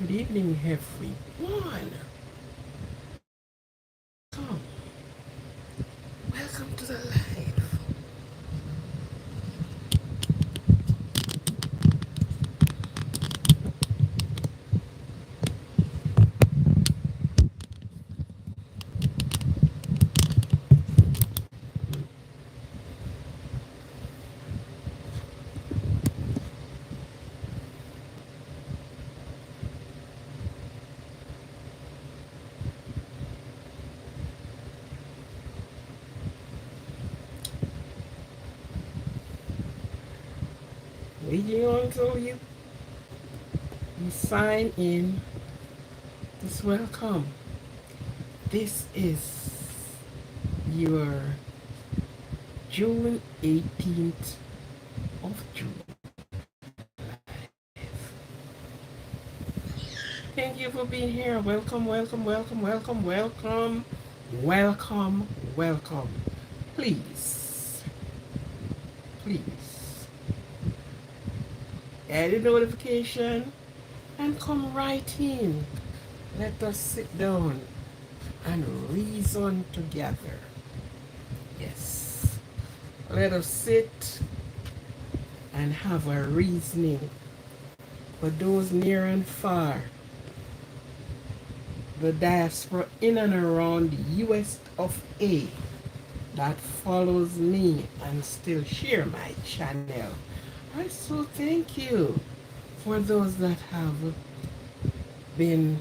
Good evening, everyone. Welcome. Welcome to the live. Waiting until you sign in. Just welcome. This is your June 18th of June live. Thank you for being here. Welcome, welcome, welcome, welcome, welcome, welcome, welcome. Please, please add a notification and come right in. Let us sit down and reason together. Yes. Let us sit and have a reasoning for those near and far, the diaspora in and around the US of A that follows me and still share my channel. I so thank you for those that have been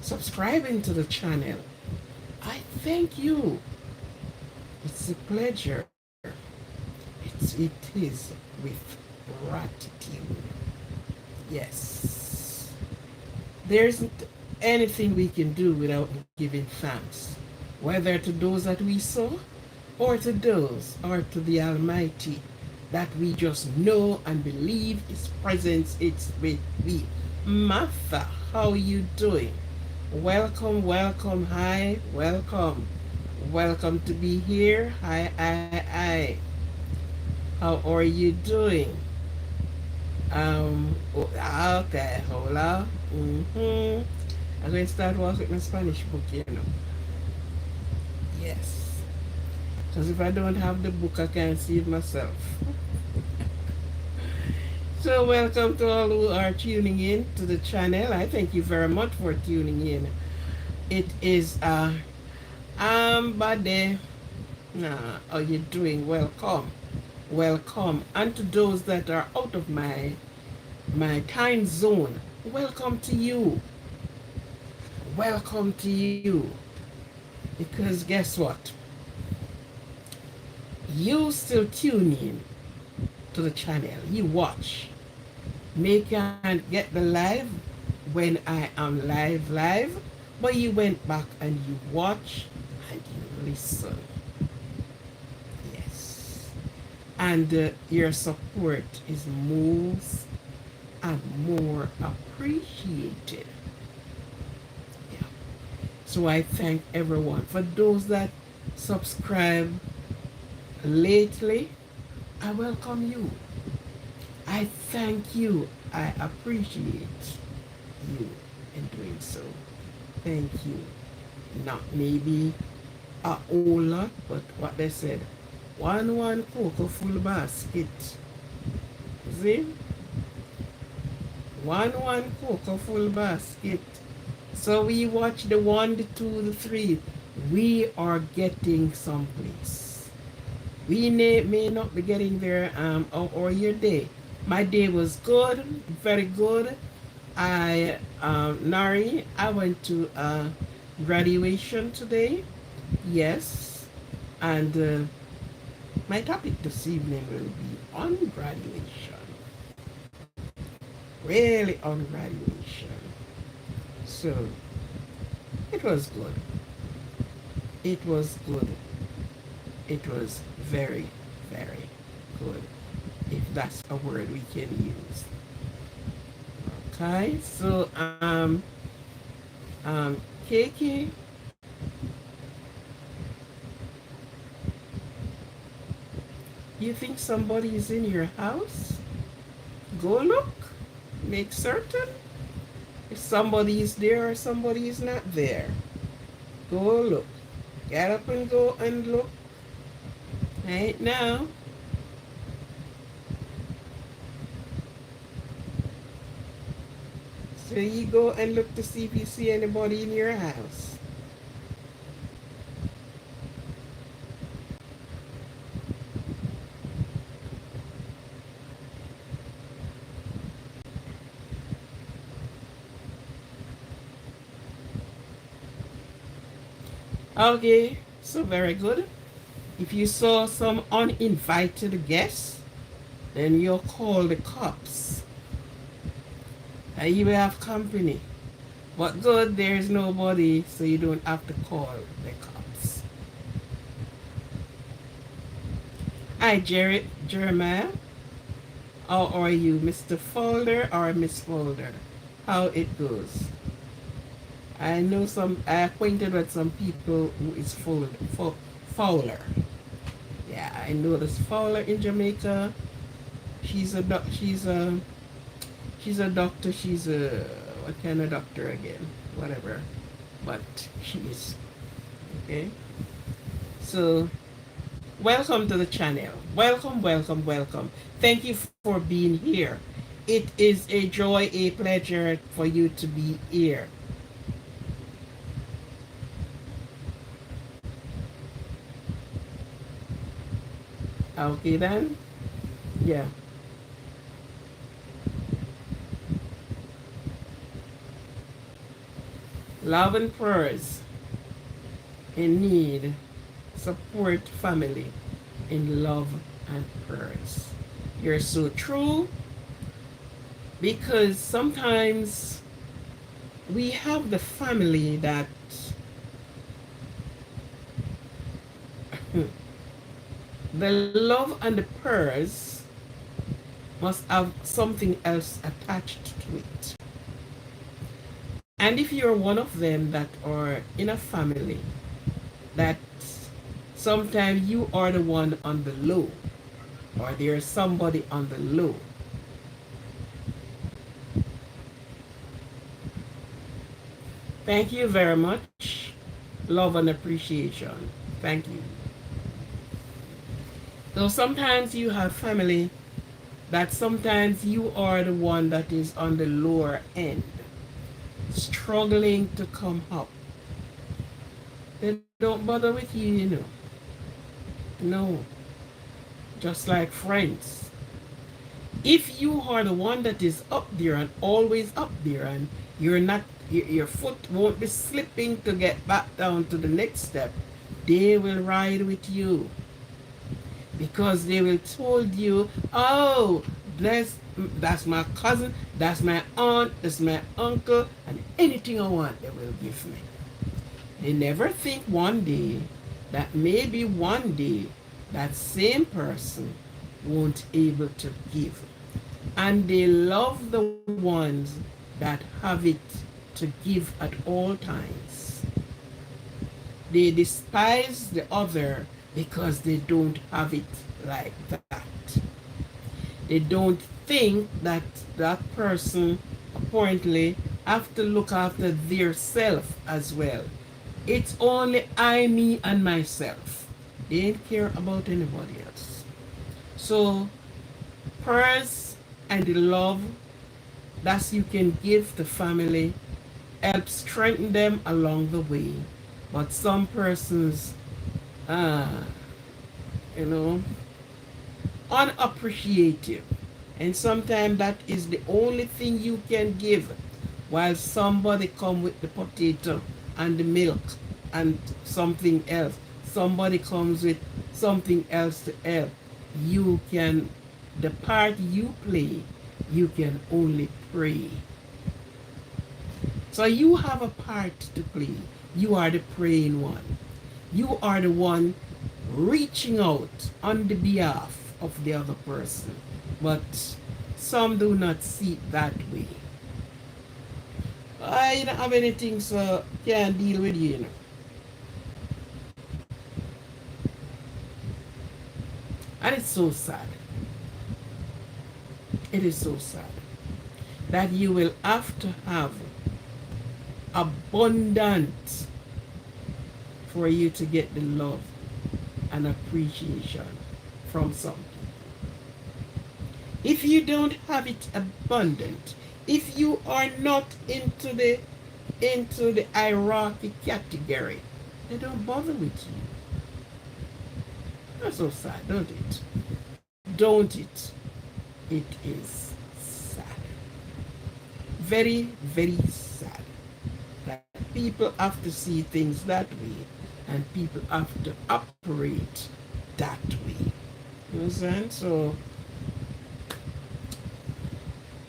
subscribing to the channel. I thank you. It's a pleasure. It is with gratitude. Yes. There isn't anything we can do without giving thanks, whether to those that we saw or to the Almighty that we just know and believe His presence is with we. Martha, how you doing? Welcome, welcome, hi, welcome. Welcome to be here. Hi. How are you doing? Okay, hola. I'm going to start work with my Spanish book, you know. Yes. Because if I don't have the book, I can't see it myself. So welcome to all who are tuning in to the channel. I thank you very much for tuning in. It is Bade. Nah, how you doing? Welcome. Welcome. And to those that are out of my time zone, welcome to you. Welcome to you. Because guess what? You still tune in to the channel. You watch. May can't get the live when I am live, but you went back and you watch and you listen. Yes. And your support is most and more appreciated. Yeah. So I thank everyone. For those that subscribe lately, I welcome you. I thank you. I appreciate you in doing so. Thank you. Not maybe a whole lot, but what they said, one cocoa full basket. See? One cocoa full basket. So we watch the 1, the 2, the 3. We are getting someplace. We may not be getting there or your day. My day was good, very good. Nari, I went to graduation today. Yes. And my topic this evening will be on graduation. Really on graduation. So it was good. It was good. It was very, very good. If that's a word we can use. Okay, so um, Kiki, You think somebody is in your house? Go look. Make certain if somebody is there or somebody is not there. Go look. Get up and go and look. Right now. So you go and look to see if you see anybody in your house. Okay, so very good. If you saw some uninvited guests, then you'll call the cops. And you will have company. But good, there's nobody, so you don't have to call the cops. Hi, Jared, Jeremiah. How are you, Mr. Folder or Miss Folder? How it goes? I acquainted with some people who is Fowler. Yeah, I know this Fowler in Jamaica. She's a doc, she's a doctor. She's a what kind of doctor again? Whatever, but she is okay. So welcome to the channel. Welcome, welcome, welcome. Thank you for being here. It is a joy, a pleasure for you to be here. Okay then. Yeah. Love and prayers in need. Support family in love and prayers. You're so true because sometimes we have the family that the love and the prayers must have something else attached to it. And if you're one of them that are in a family that sometimes you are the one on the low, or there's somebody on the low, thank you very much. Love and appreciation. Thank you. So sometimes you have family that sometimes you are the one that is on the lower end, struggling to come up. They don't bother with you. No. Just like friends. If you are the one that is up there and always up there and you're not, your foot won't be slipping to get back down to the next step, they will ride with you. Because they will told you, oh, that's my cousin, that's my aunt, that's my uncle, and anything I want they will give me. They never think one day that maybe one day that same person won't able to give. And they love the ones that have it to give at all times. They despise the other because they don't have it like that. They don't think that that person apparently have to look after their self as well. It's only I, me, and myself. They ain't care about anybody else. So prayers and the love that you can give the family help strengthen them along the way. But some persons, uh, you know, unappreciative. And sometimes that is the only thing you can give while somebody come with the potato and the milk and something else. Somebody comes with something else to help. You can, the part you play, you can only pray. So you have a part to play. You are the praying one. You are the one reaching out on the behalf of the other person. But some do not see it that way. I don't have anything, so can't deal with you. And it's so sad. It is so sad that you will have to have abundant for you to get the love and appreciation from something. If you don't have it abundant, if you are not into the hierarchy category, they don't bother with you. That's so sad, don't it? Don't it? It is sad. Very, very sad that people have to see things that way and people have to operate that way. You understand? So,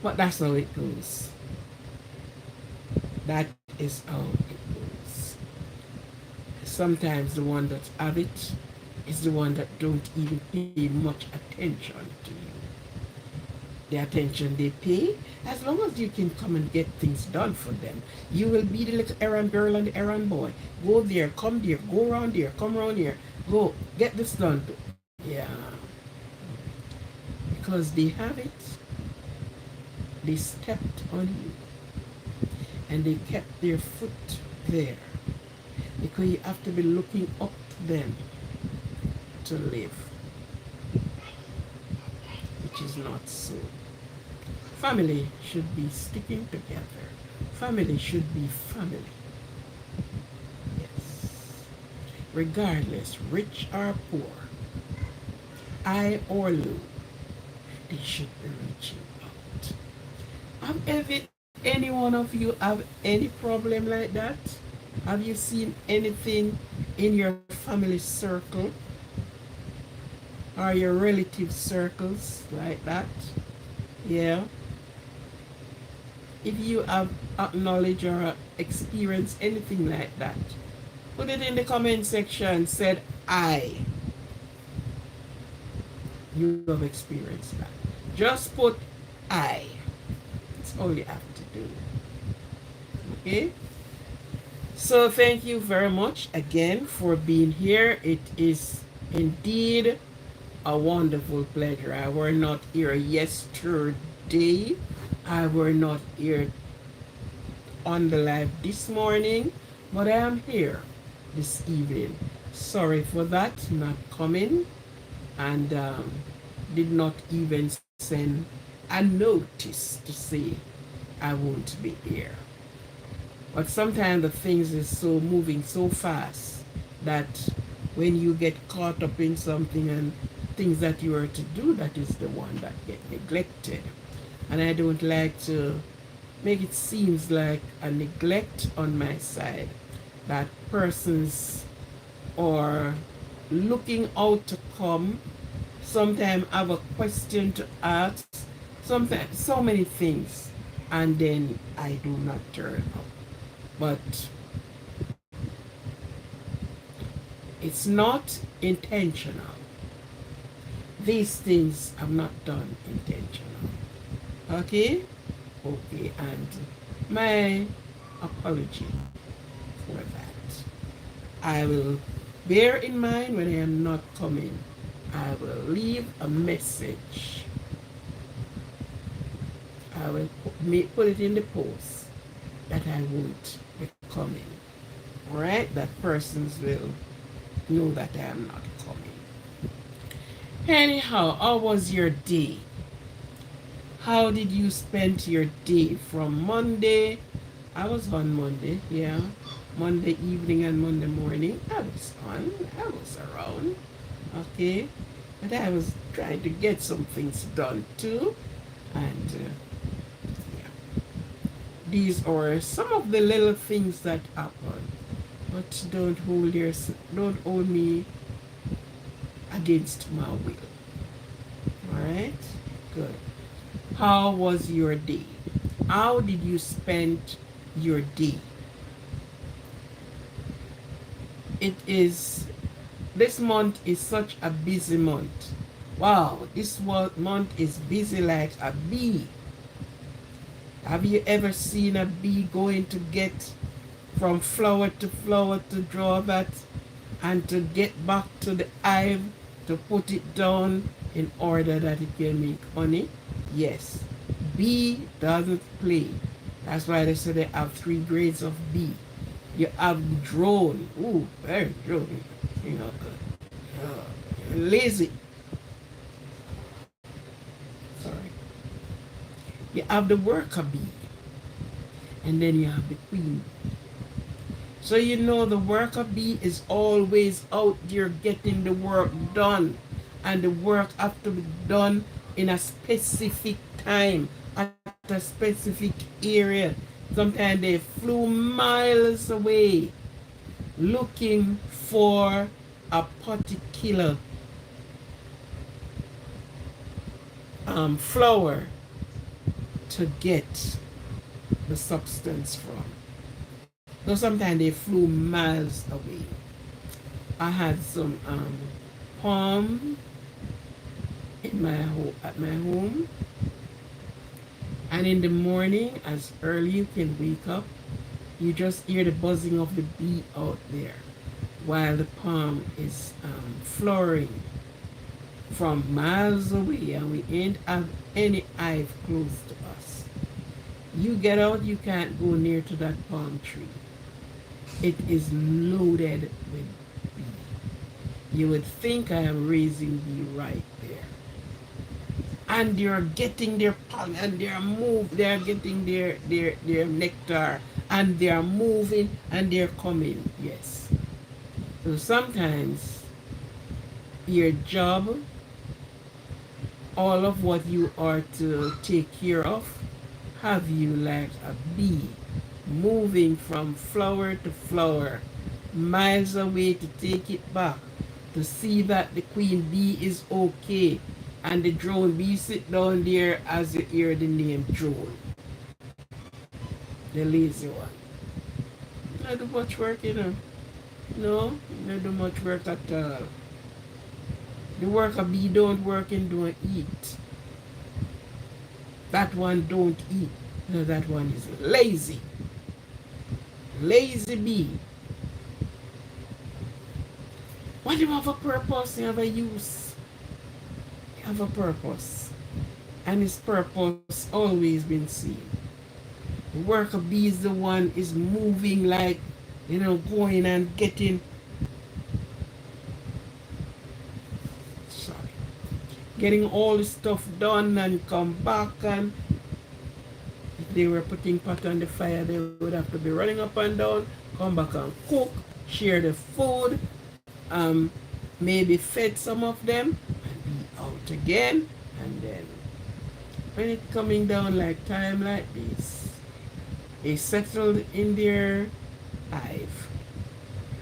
but that's how it goes. That is how it goes. Sometimes the one that have it is the one that don't even pay much attention to you. The attention they pay, as long as you can come and get things done for them, you will be the little errand girl and the errand boy. Go there, come there, go around there, come around here, go get this done. Yeah, because they have it, they stepped on you and they kept their foot there, because you have to be looking up to them to live, which is not so. Family should be sticking together. Family should be family. Yes. Regardless, rich or poor, high or low, they should be reaching out. Have any one of you have any problem like that? Have you seen anything in your family circle or your relative circles like that? Yeah. If you have acknowledged or experienced anything like that, put it in the comment section. Said you have experienced that. Just put I. That's all you have to do. Okay? So thank you very much again for being here. It is indeed a wonderful pleasure. I were not here yesterday. I were not here on the live this morning, but I am here this evening. Sorry for that, not coming, and did not even send a notice to say I won't be here. But sometimes the things is so moving so fast that when you get caught up in something and things that you are to do, that is the one that get neglected. And I don't like to make it seems like a neglect on my side, that persons are looking out to come, sometimes have a question to ask, sometimes so many things, and then I do not turn up. But it's not intentional. These things I'm not done intentional. Okay? Okay, and my apology for that. I will bear in mind when I am not coming. I will leave a message. I will put it in the post that I won't be coming. Alright? That persons will know that I am not coming. Anyhow, how was your day? How did you spend your day from Monday? I was on Monday, yeah. Monday evening and Monday morning. I was on. I was around. Okay. But I was trying to get some things done too. And yeah. These are some of the little things that happen. But don't hold me against my will. Alright? Good. How was your day? How did you spend your day? This month is such a busy month. Wow, this month is busy like a bee. Have you ever seen a bee going to get from flower to draw that and to get back to the hive to put it down in order that it can make honey? Yes. Bee doesn't play. That's why they say they have 3 grades of bee. You have drone. Ooh, very drone. You know, lazy. Sorry. You have the worker bee. And then you have the queen. So you know the worker bee is always out there getting the work done. And the work have to be done in a specific time, at a specific area. Sometimes they flew miles away looking for a particular flower to get the substance from. So sometimes they flew miles away. I had some palm in at my home, and in the morning, as early you can wake up, you just hear the buzzing of the bee out there, while the palm is flowering from miles away, and we ain't have any hive close to us. You get out, you can't go near to that palm tree. It is loaded with bee. You would think I am raising bee right there. And they're getting their pollen, and they're getting their nectar, and they're moving and they're coming. Yes. So sometimes your job, all of what you are to take care of, have you like a bee moving from flower to flower, miles away to take it back, to see that the queen bee is okay, and the drone bee sit down there as you hear the name drone. The lazy one. Not do much work, you know. No, not do much work at all. The worker bee don't work and don't eat. That one don't eat. No, that one is lazy. Lazy bee. When you have a purpose, you have a use. You have a purpose. And his purpose always been seen. The worker bee is the one is moving like, you know, going and getting, getting all the stuff done and come back. And if they were putting pot on the fire, they would have to be running up and down, come back and cook, share the food, maybe fed some of them, and be out again. And then when it coming down like time like this, they settled in their hive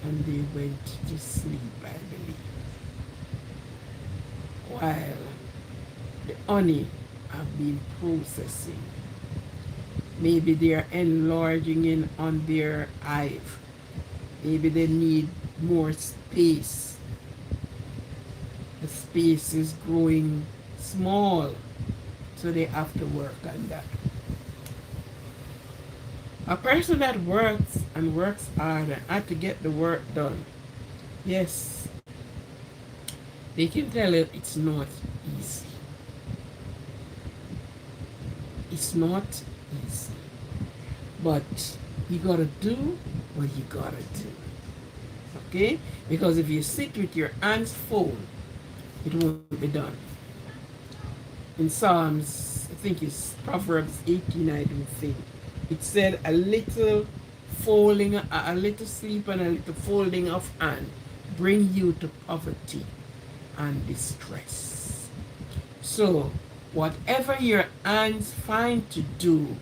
and they went to sleep, I believe. While the honey have been processing. Maybe they are enlarging in on their hive. Maybe they need more space. The space is growing small, so they have to work on that. A person that works and works hard and had to get the work done, yes, they can tell you it's not easy. It's not easy. But you gotta do what you gotta do. Okay? Because if you sit with your hands full, it won't be done. In Psalms, I think it's Proverbs 18, I do think, it said a little folding, a little sleep and a little folding of hand bring you to poverty and distress. So, whatever your hands find to do,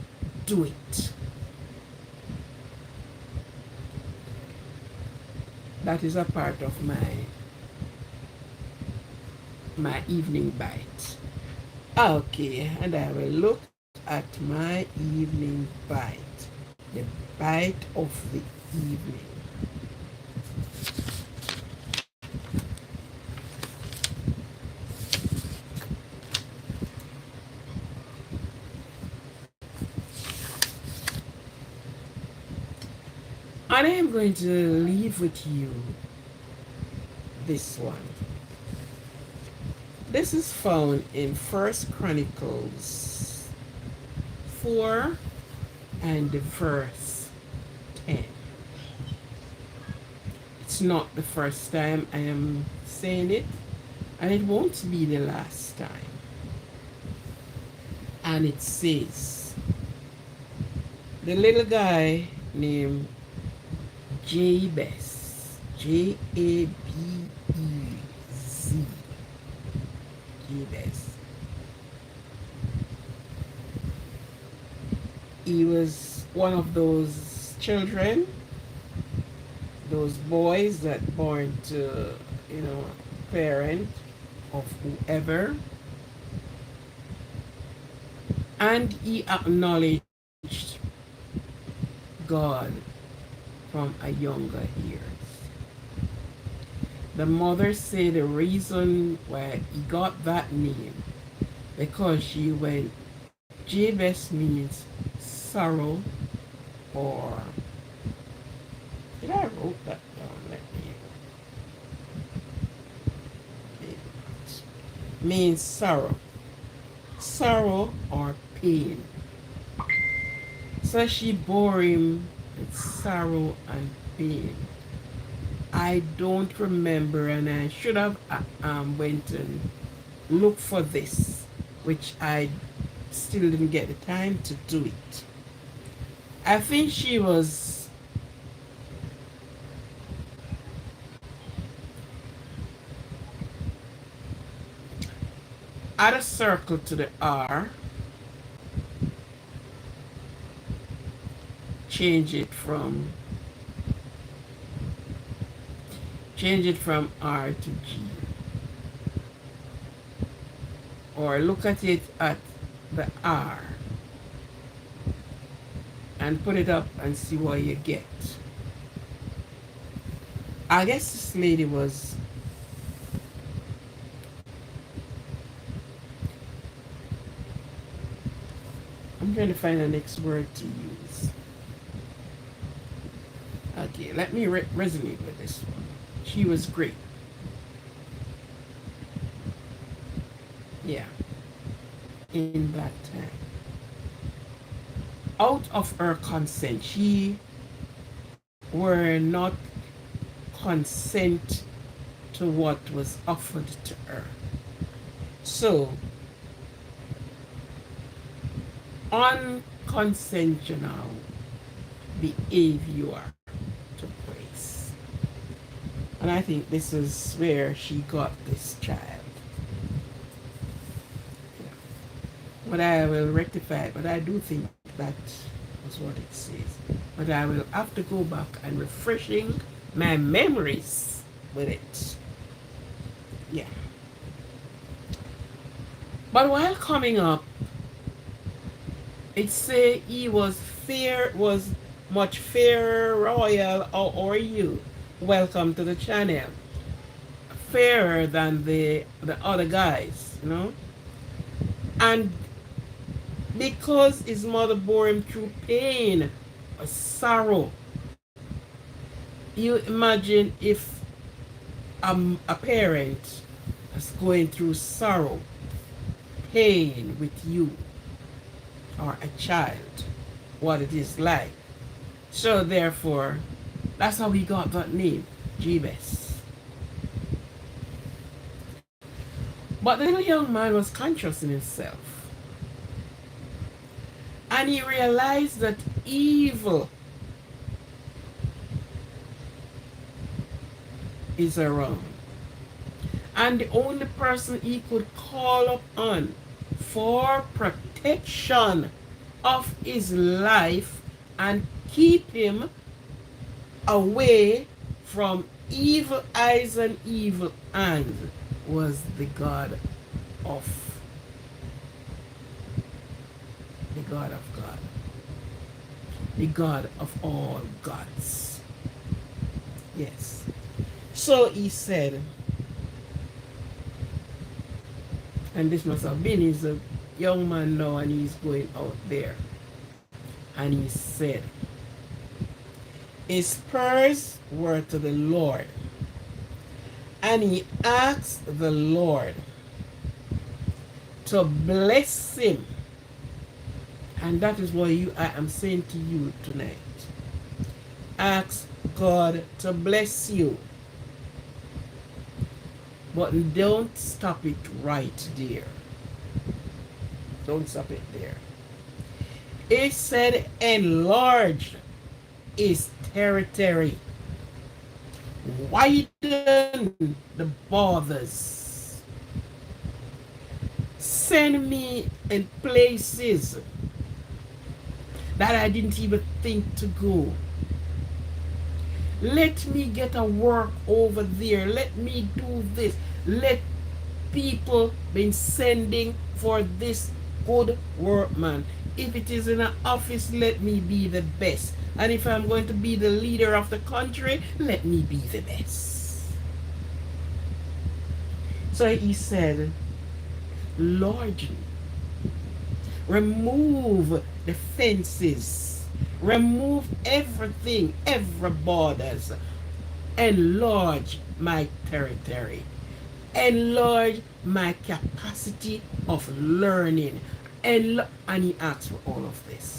do it. That is a part of my evening bite. Okay, and I will look at my evening bite. The bite of the evening. And I am going to leave with you this one. This is found in First Chronicles 4 and verse 10. It's not the first time I am saying it, and it won't be the last time. And it says, the little guy named Jabez, Jabez, Jabez. He was one of those children, those boys that born to, parent of whoever, and he acknowledged God from a younger years. The mother said the reason why he got that name because she went, Jabez means sorrow, or did I wrote that down? Let me means sorrow or pain. So she bore him with sorrow and pain. I don't remember, and I should have went and looked for this, which I still didn't get the time to do it. I think she was add a circle to the R, change it from R to G, or look at it at the R and put it up and see what you get. I guess this lady was I'm trying to find the next word to use. Okay, let me resonate with this one. She was great. Yeah, in that time. Out of her consent, she were not consent to what was offered to her. So, unconsensual behavior took place. And I think this is where she got this child. Yeah. But I will rectify it, but I do think that was what it says. But I will have to go back and refreshing my memories with it. Yeah. But while coming up, it say he was much fairer, royal, or you. Welcome to the channel. Fairer than the other guys, And because his mother bore him through pain or sorrow, you imagine if a parent is going through sorrow, pain with you, or a child, what it is like. So therefore, that's how we got that name, Jabez. But the little young man was conscious in himself. And he realized that evil is around. And the only person he could call upon for protection of his life and keep him away from evil eyes and evil hands was the God of God, the God of all gods. Yes. So he said, and this must have been, he's a young man now and he's going out there. And he said, his prayers were to the Lord. And he asked the Lord, to bless him. And that is what I am saying to you tonight. Ask God to bless you. But don't stop it right there. Don't stop it there. It said enlarge his territory. Widen the borders. Send me in places that I didn't even think to go. Let me get a work over there. Let me do this. Let people be sending for this good workman. If it is in an office, let me be the best. And if I'm going to be the leader of the country, let me be the best. So he said, Lord, remove the fences, remove everything, every borders, enlarge my territory, enlarge my capacity of learning, and he asked for all of this.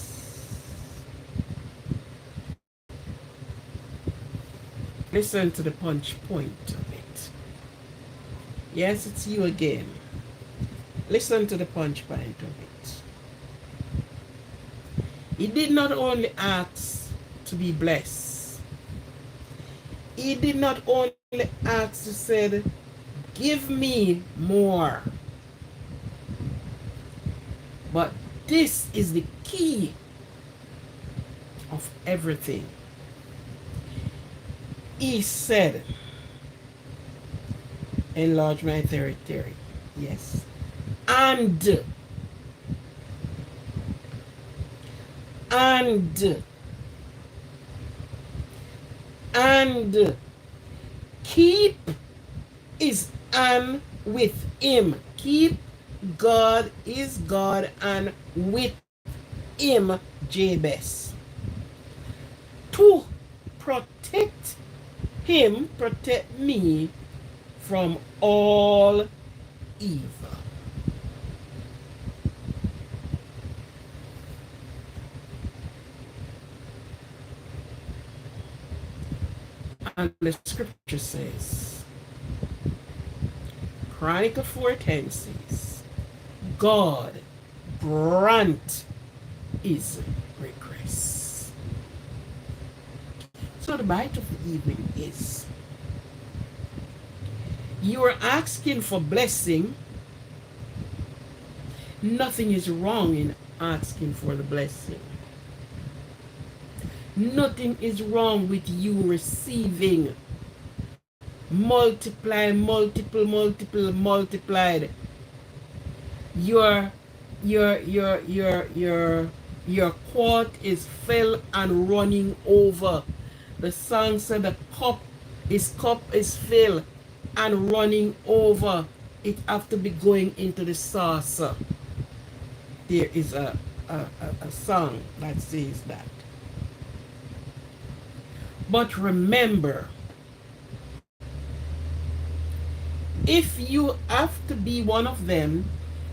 Listen to the punch point of it. Yes, it's you again. Listen to the punch point of it. He did not only ask to be blessed. He did not only ask to say, give me more. But this is the key of everything. He said, enlarge my territory. Yes. And keep his hand with him. Keep God is God and with him, Jabez. To protect him, protect me from all evil. And the scripture says, Chronicle 4:10 says, God grant his request. So the bite of the evening is, you are asking for blessing. Nothing is wrong in asking for the blessing. Nothing is wrong with you receiving. Multiply, multiplied. Your quart is filled and running over. The song said the cup is filled and running over. It have to be going into the saucer. There is a song that says that. But remember, if you have to be one of them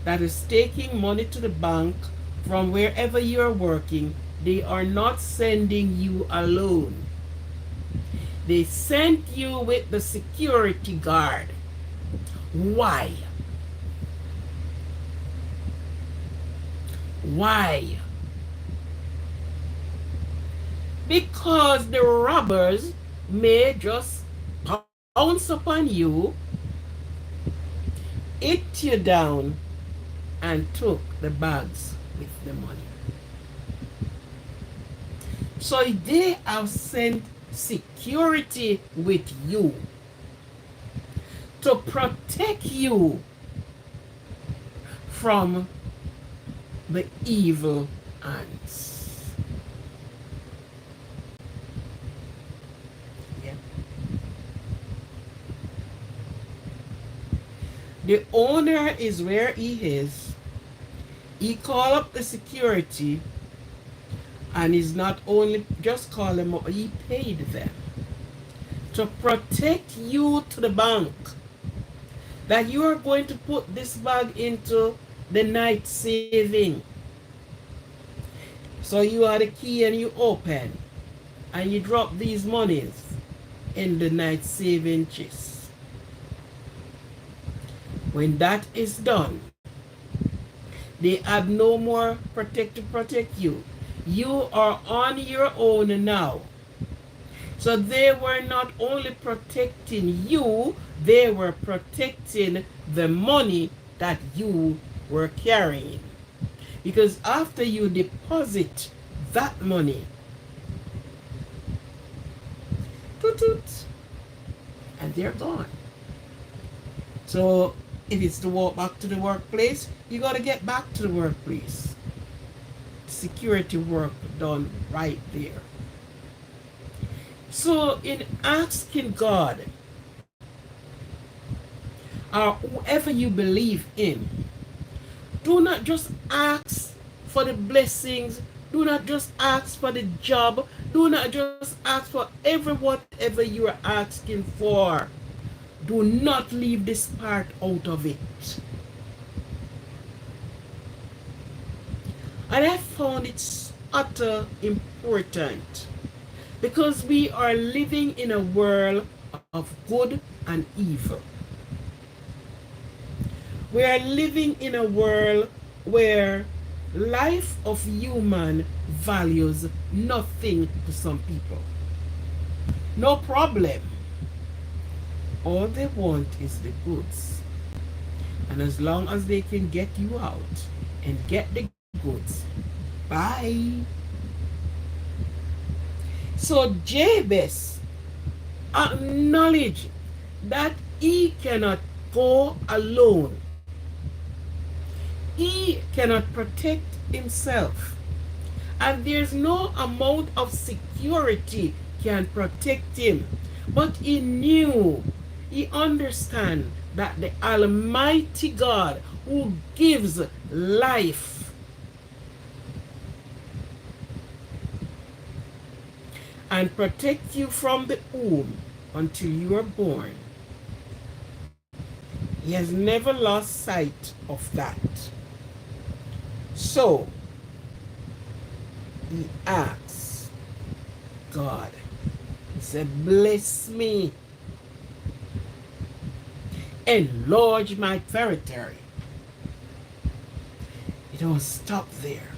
that is taking money to the bank from wherever you are working, they are not sending you alone. They sent you with the security guard. Why? Why? Because the robbers may just pounce upon you, hit you down, and took the bags with the money. So they have sent security with you to protect you from the evil hands. The owner is where he is. He called up the security, and he's not only just call them up, he paid them to protect you to the bank. That you are going to put this bag into the night saving. So you are the key and you open and you drop these monies in the night saving chest. When that is done, they have no more to protect you. You are on your own now. So they were not only protecting you, they were protecting the money that you were carrying. Because after you deposit that money, toot toot, and they're gone. So if it's to walk back to the workplace, you got to get back to the workplace. Security work done right there. So in asking God, or whoever you believe in, do not just ask for the blessings. Do not just ask for the job. Do not just ask for whatever you are asking for. Do not leave this part out of it. And I found it utter important because we are living in a world of good and evil. We are living in a world where life of human values nothing to some people. No problem. All they want is the goods. And as long as they can get you out and get the goods, bye. So Jabez acknowledged that he cannot go alone. He cannot protect himself. And there's no amount of security can protect him. But he knew, he understand that the Almighty God who gives life and protect you from the womb until you are born, he has never lost sight of that. So he asks God, he said, bless me, enlarge my territory. He don't stop there.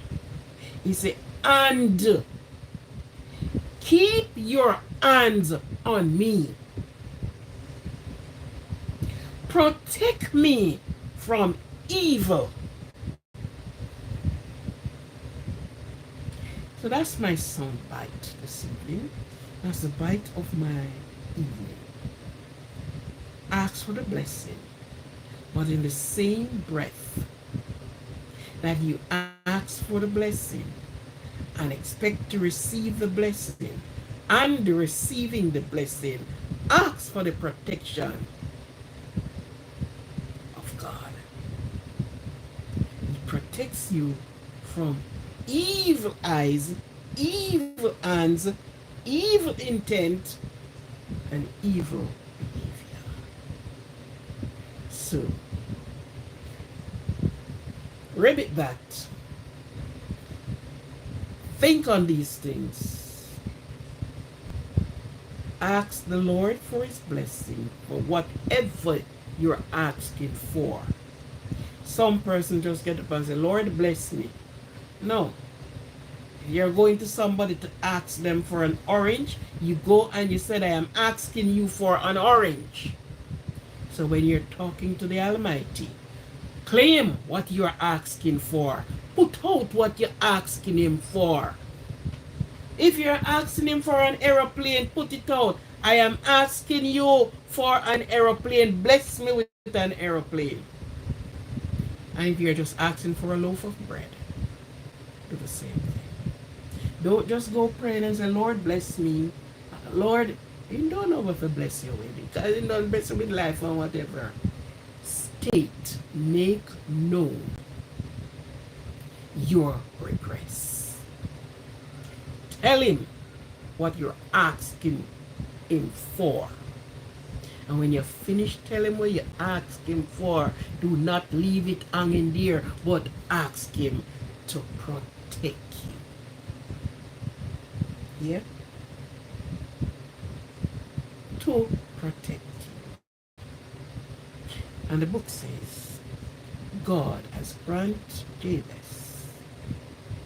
He said, and keep your hands on me. Protect me from evil. So that's my sound bite this evening. That's the bite of my evening. Ask for the blessing, but in the same breath that you ask for the blessing and expect to receive the blessing, and receiving the blessing, ask for the protection of God. He protects you from evil eyes, evil hands, evil intent, and evil behavior. So, ribbit that. Think on these things. Ask the Lord for his blessing for whatever you're asking for. Some person just get up and say, Lord, bless me. No. You're going to somebody to ask them for an orange. You go and you said, I am asking you for an orange. So when you're talking to the Almighty, claim what you're asking for. Put out what you're asking him for. If you're asking him for an aeroplane, put it out. I am asking you for an aeroplane. Bless me with an aeroplane. And if you're just asking for a loaf of bread, do the same thing. Don't just go praying and say, Lord, bless me. Lord, you don't know what to bless you with. Because you don't bless you with life or whatever. State, make known your requests. Tell him what you're asking him for. And when you finish, tell him what you ask him for. Do not leave it hanging there, but ask him to protect you. Yeah? To protect you. And the book says, God has granted Jabez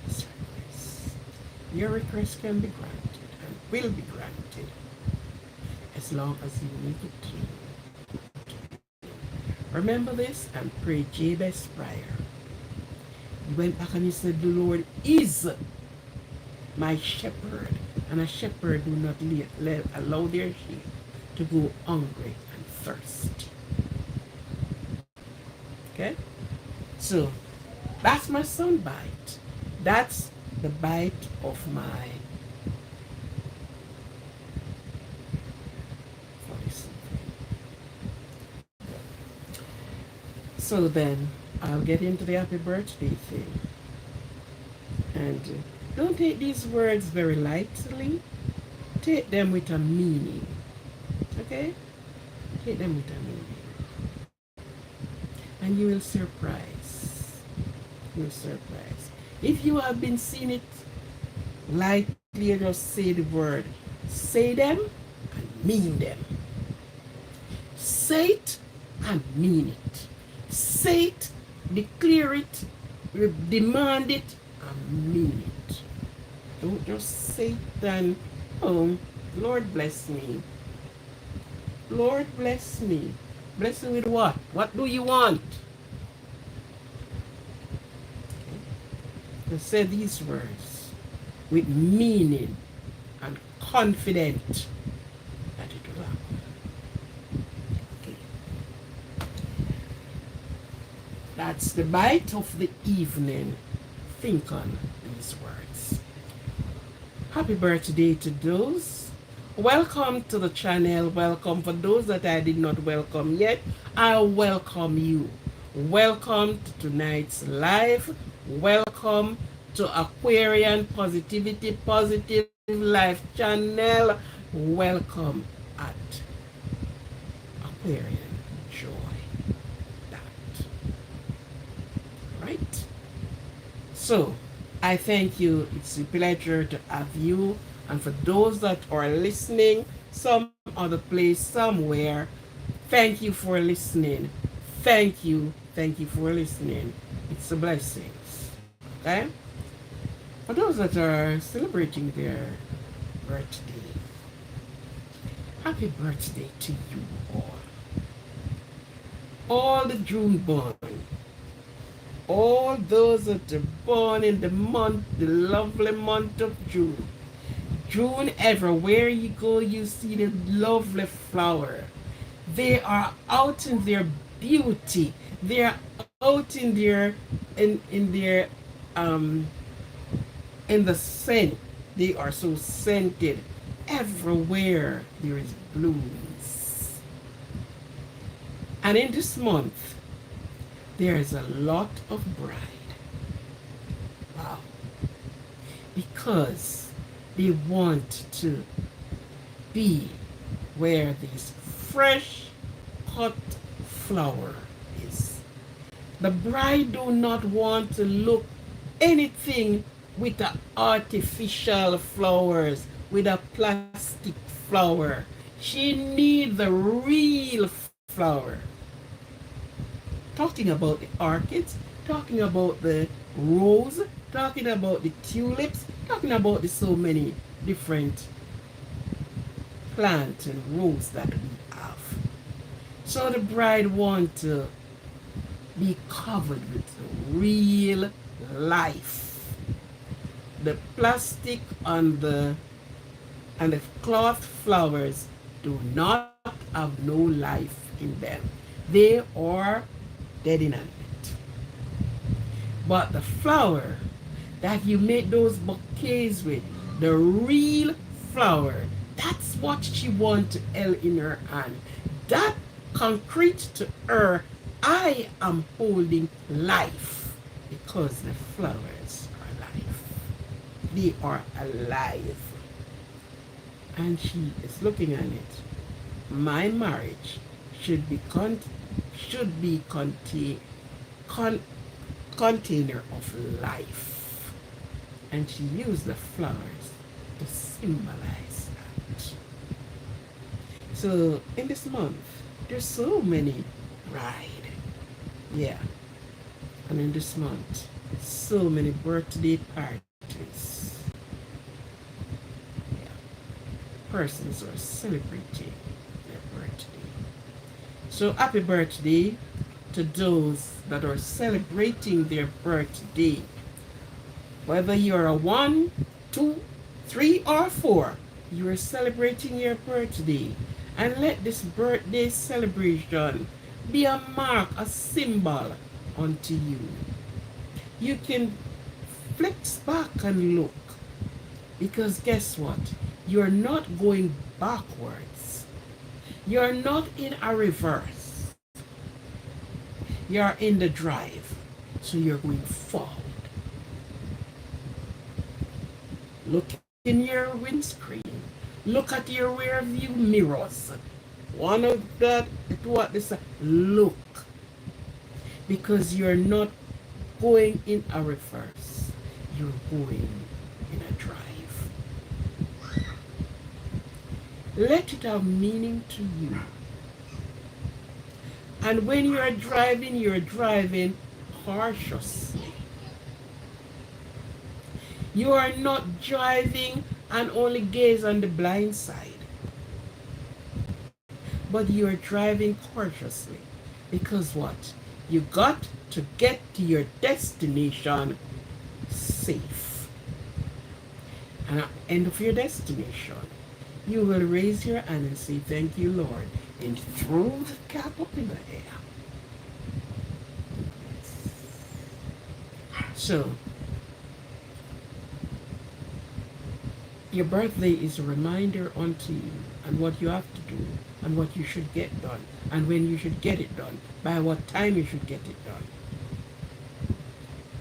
his request. Your request can be granted and will be granted as long as you make it clean. Remember this and pray Jabez's prayer. He went back and he said, the Lord is my shepherd, and a shepherd do not allow their sheep to go hungry and thirsty. Okay? So, that's my sun bite. That's the bite of my So then, I'll get into the happy birthday thing. And don't take these words very lightly. Take them with a meaning. Okay? Take them with a meaning. And you will surprise. You'll surprise. If you have been seeing it lightly, just say the word. Say them and mean them. Say it and mean it. Say it, declare it, demand it, and mean it. Don't just say it and, oh, Lord bless me. Lord bless me. Bless me with what? What do you want? Okay. Say these words with meaning and confident that it will happen. That's the bite of the evening. Think on these words. Happy birthday to those. Welcome to the channel. Welcome for those that I did not welcome yet. I welcome you. Welcome to tonight's live. Welcome to Aquarian Positivity Positive Life channel. Welcome at Aquarian Joy. Right? So, I thank you. It's a pleasure to have you. And for those that are listening, some other place, somewhere, thank you for listening. Thank you. Thank you for listening. It's a blessing. Okay? For those that are celebrating their birthday, happy birthday to you all. All the June born. All those that are born in the month, the lovely month of June. June, everywhere you go, you see the lovely flower. They are out in their beauty. They are out in their, in the scent. They are so scented. Everywhere there is blooms. And in this month, there is a lot of bride. Wow. Because they want to be where this fresh, hot flower is. The bride do not want to look anything with the artificial flowers, with a plastic flower. She needs the real flower. Talking about the orchids, talking about the rose, talking about the tulips, talking about the so many different plants and roses that we have. So the bride wants to be covered with real life. The plastic and the cloth flowers do not have no life in them. They are dead inanimate. But the flower that you make those bouquets with, the real flower, that's what she wants to held in her hand. That concrete to her, I am holding life, because the flowers are life. They are alive. And she is looking at it my marriage should be con- container of life. And she used the flowers to symbolize that. So in this month, there's so many bride. Yeah. And in this month, so many birthday parties. Yeah. Persons are celebrating their birthday. So happy birthday to those that are celebrating their birthday. Whether you're a 1, 2, 3, or 4, you are celebrating your birthday. And let this birthday celebration be a mark, a symbol unto you. You can flex back and look, because guess what? You're not going backwards. You're not in a reverse. You're in the drive. So you're going forward. Look in your windscreen. Look at your rear view mirrors. One of that, what this, look. Because you're not going in a reverse. You're going in a drive. Let it have meaning to you. And when you're driving cautiously. You are not driving and only gaze on the blind side. But you are driving cautiously. Because what? You got to get to your destination safe. And at the end of your destination, you will raise your hand and say, thank you, Lord, and throw the cap up in the air. So, your birthday is a reminder unto you and what you have to do and what you should get done and when you should get it done, by what time you should get it done.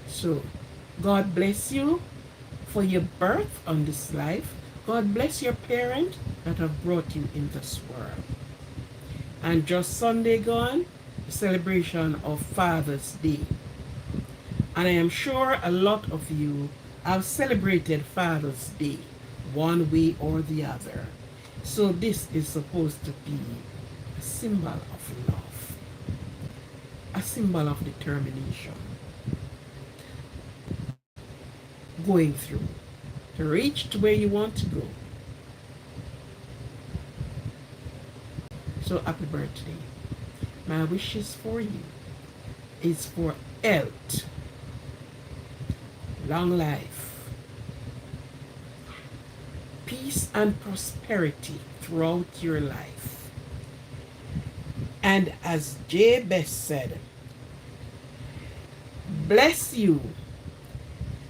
So, God bless you for your birth on this life. God bless your parents that have brought you in this world. And just Sunday gone, celebration of Father's Day. And I am sure a lot of you have celebrated Father's Day one way or the other. So this is supposed to be a symbol of love, a symbol of determination, going through to reach to where you want to go. So happy birthday. My wishes for you is for health, long life, peace and prosperity throughout your life. And as Jabez said, bless you,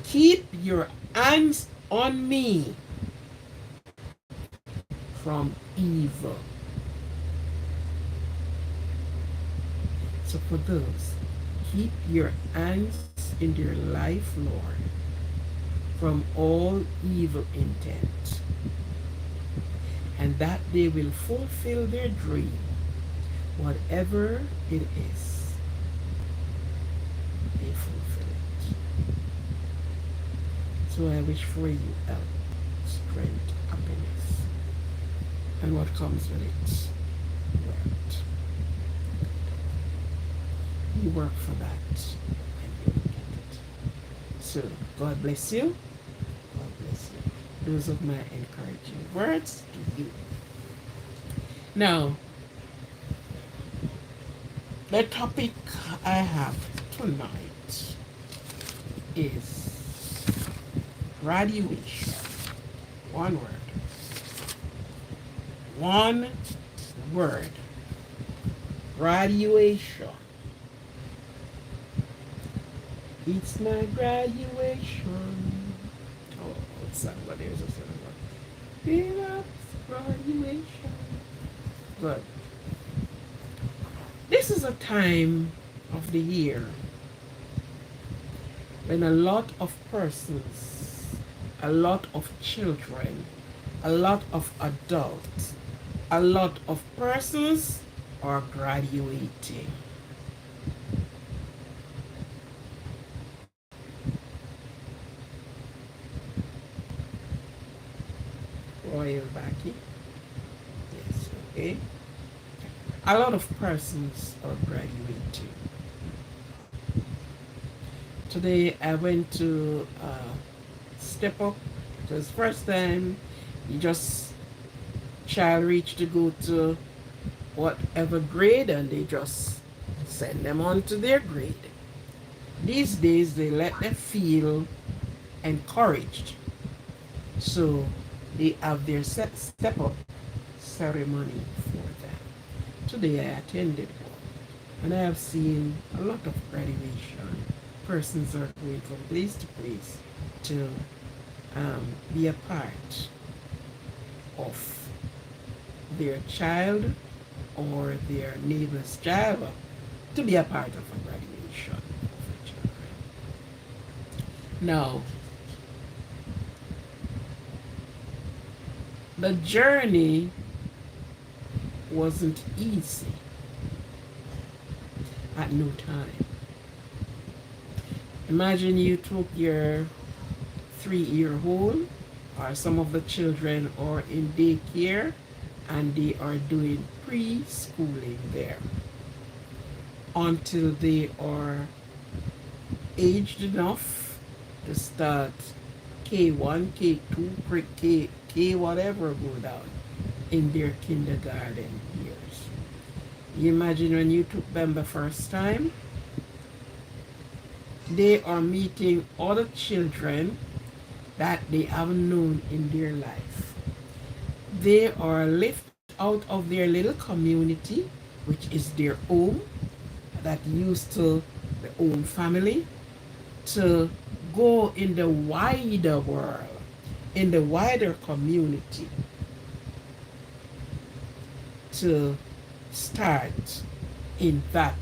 keep your hands on me from evil. So for those, keep your hands in their life, Lord, from all evil intent, and that they will fulfill their dream, whatever it is, they fulfill it. So I wish for you health, strength, happiness, and what comes with it, wealth. You work for that, and you will get it. So God bless you. God bless you. Those are my encouraging words to you. Now, the topic I have tonight is graduation. One word. One word. Graduation. It's my graduation. Oh, somebody is a cinema. Graduation. Good. This is a time of the year when a lot of persons, a lot of children, a lot of adults, A lot of persons are graduating. Royal Baki. Yes, okay. A lot of persons are graduating. Today I went to Step Up. It was first time you just child reach to go to whatever grade and they just send them on to their grade. These days they let them feel encouraged. So they have their step up ceremony for them. Today I attended one and I have seen a lot of graduation. Persons are going from place to place to be a part of their child or their neighbor's child, to be a part of a graduation for children. Now, the journey wasn't easy at no time. Imagine you took your 3-year-old, or some of the children are in daycare and they are doing preschooling there until they are aged enough to start K1, K2, K whatever go down in their kindergarten years. You imagine when you took them the first time, they are meeting other children that they haven't known in their life. They are lifted out of their little community, which is their home, that used to the own family, to go in the wider world, in the wider community, to start in that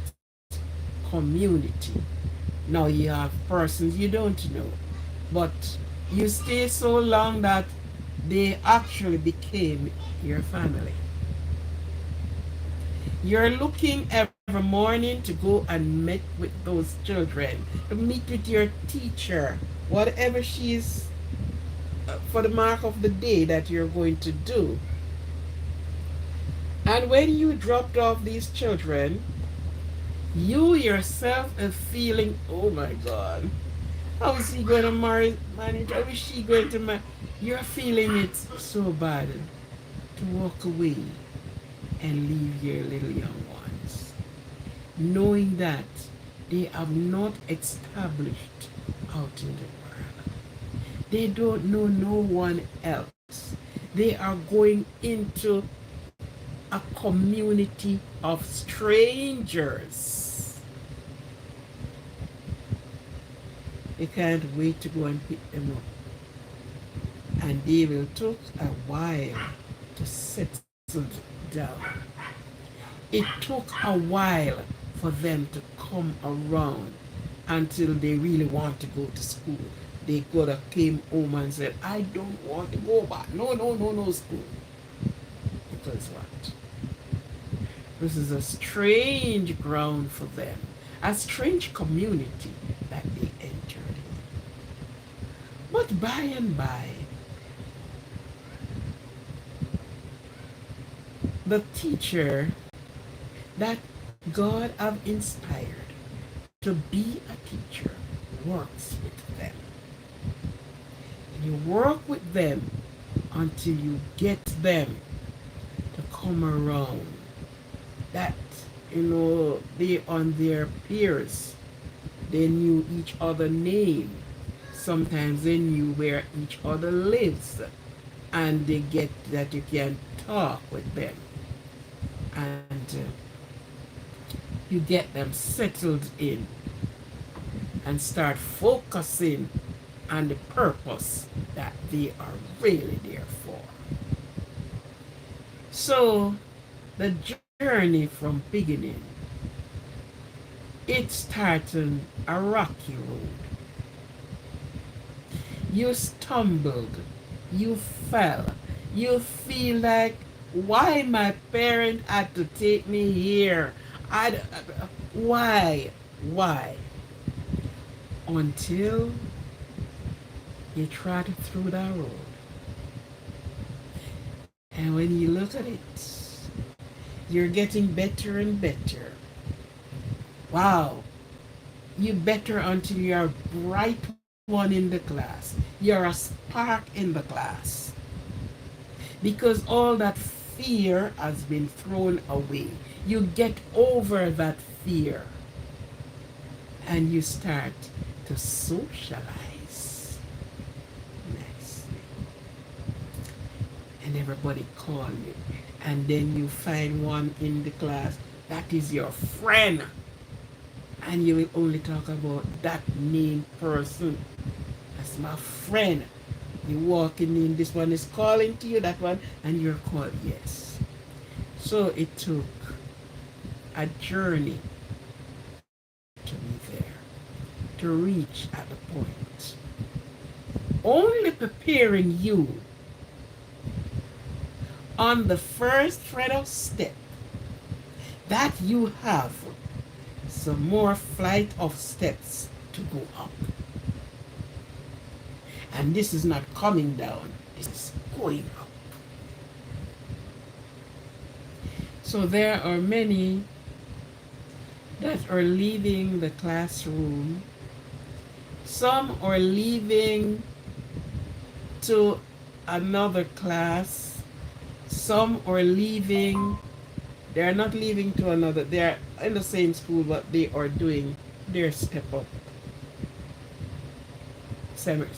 community. Now you have persons you don't know, but you stay so long that they actually became your family. You're looking every morning to go and meet with those children, to meet with your teacher, whatever she's for the mark of the day that you're going to do. And when you dropped off these children, you yourself are feeling, oh my God, how is he going to manage? How is she going to manage? You're feeling it so bad to walk away and leave your little young ones, knowing that they have not established out in the world. They don't know no one else. They are going into a community of strangers. They can't wait to go and pick them up. And they will take a while to settle down. It took a while for them to come around until they really want to go to school. They could have came home and said, I don't want to go back. No, no, no, no school. Because what? This is a strange ground for them, a strange community that they entered in. But by and by, the teacher that God have inspired to be a teacher works with them. And you work with them until you get them to come around. That, they on their peers, they knew each other name. Sometimes they knew where each other lives. And they get that you can talk with them. And you get them settled in and start focusing on the purpose that they are really there for. So the journey from beginning, it started a rocky road. You stumbled, you fell, you feel like Why my parent had to take me here? Why? Why? Until you trot through that road. And when you look at it, you're getting better and better. Wow. You better until you're a bright one in the class. You're a spark in the class. Because all that fear has been thrown away. You get over that fear. And you start to socialize nicely. And everybody call you. And then you find one in the class that is your friend. And you will only talk about that named person. That's my friend. You walking in, this one is calling to you, that one, and you're called, yes. So it took a journey to be there, to reach at the point. Only preparing you on the first step that you have some more flight of steps to go up. And this is not coming down, this is going up. So there are many that are leaving the classroom. Some are leaving to another class. Some are leaving, they're not leaving to another, they're in the same school, but they are doing their step up ceremony,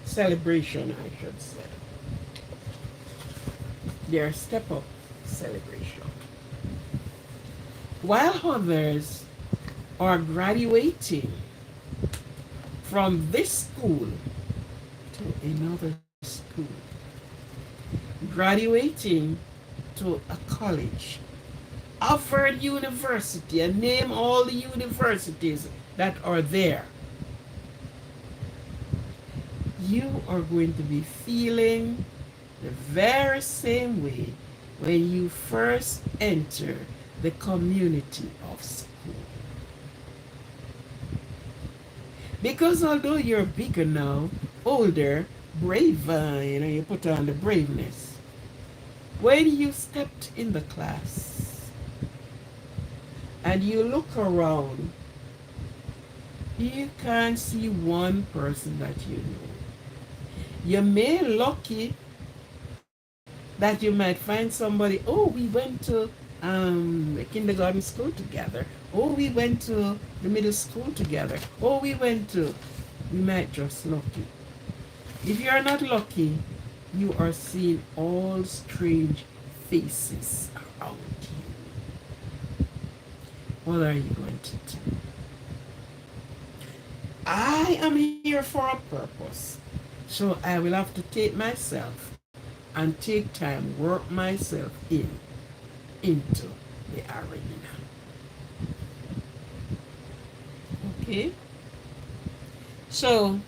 celebration, I should say. Their step up celebration. While others are graduating from this school to another school, graduating to a college, Harvard University, and name all the universities that are there. You are going to be feeling the very same way when you first enter the community of school. Because although you're bigger now, older, braver, you put on the braveness. When you stepped in the class and you look around, you can't see one person that you know. You may lucky that you might find somebody, oh, we went to the kindergarten school together. Oh, we went to the middle school together. Oh, we might just lucky. If you are not lucky, you are seeing all strange faces around you. What are you going to do? I am here for a purpose. So I will have to take myself and take time, work myself into the arena. Okay? So,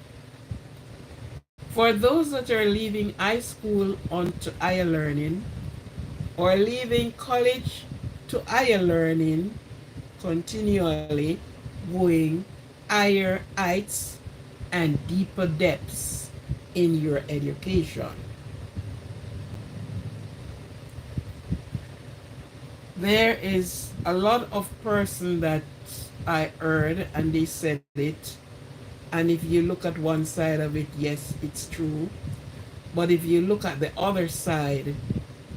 for those that are leaving high school onto higher learning, or leaving college to higher learning, continually going higher heights and deeper depths in your education. There is a lot of person that I heard and they said it, and if you look at one side of it, yes, it's true, but if you look at the other side,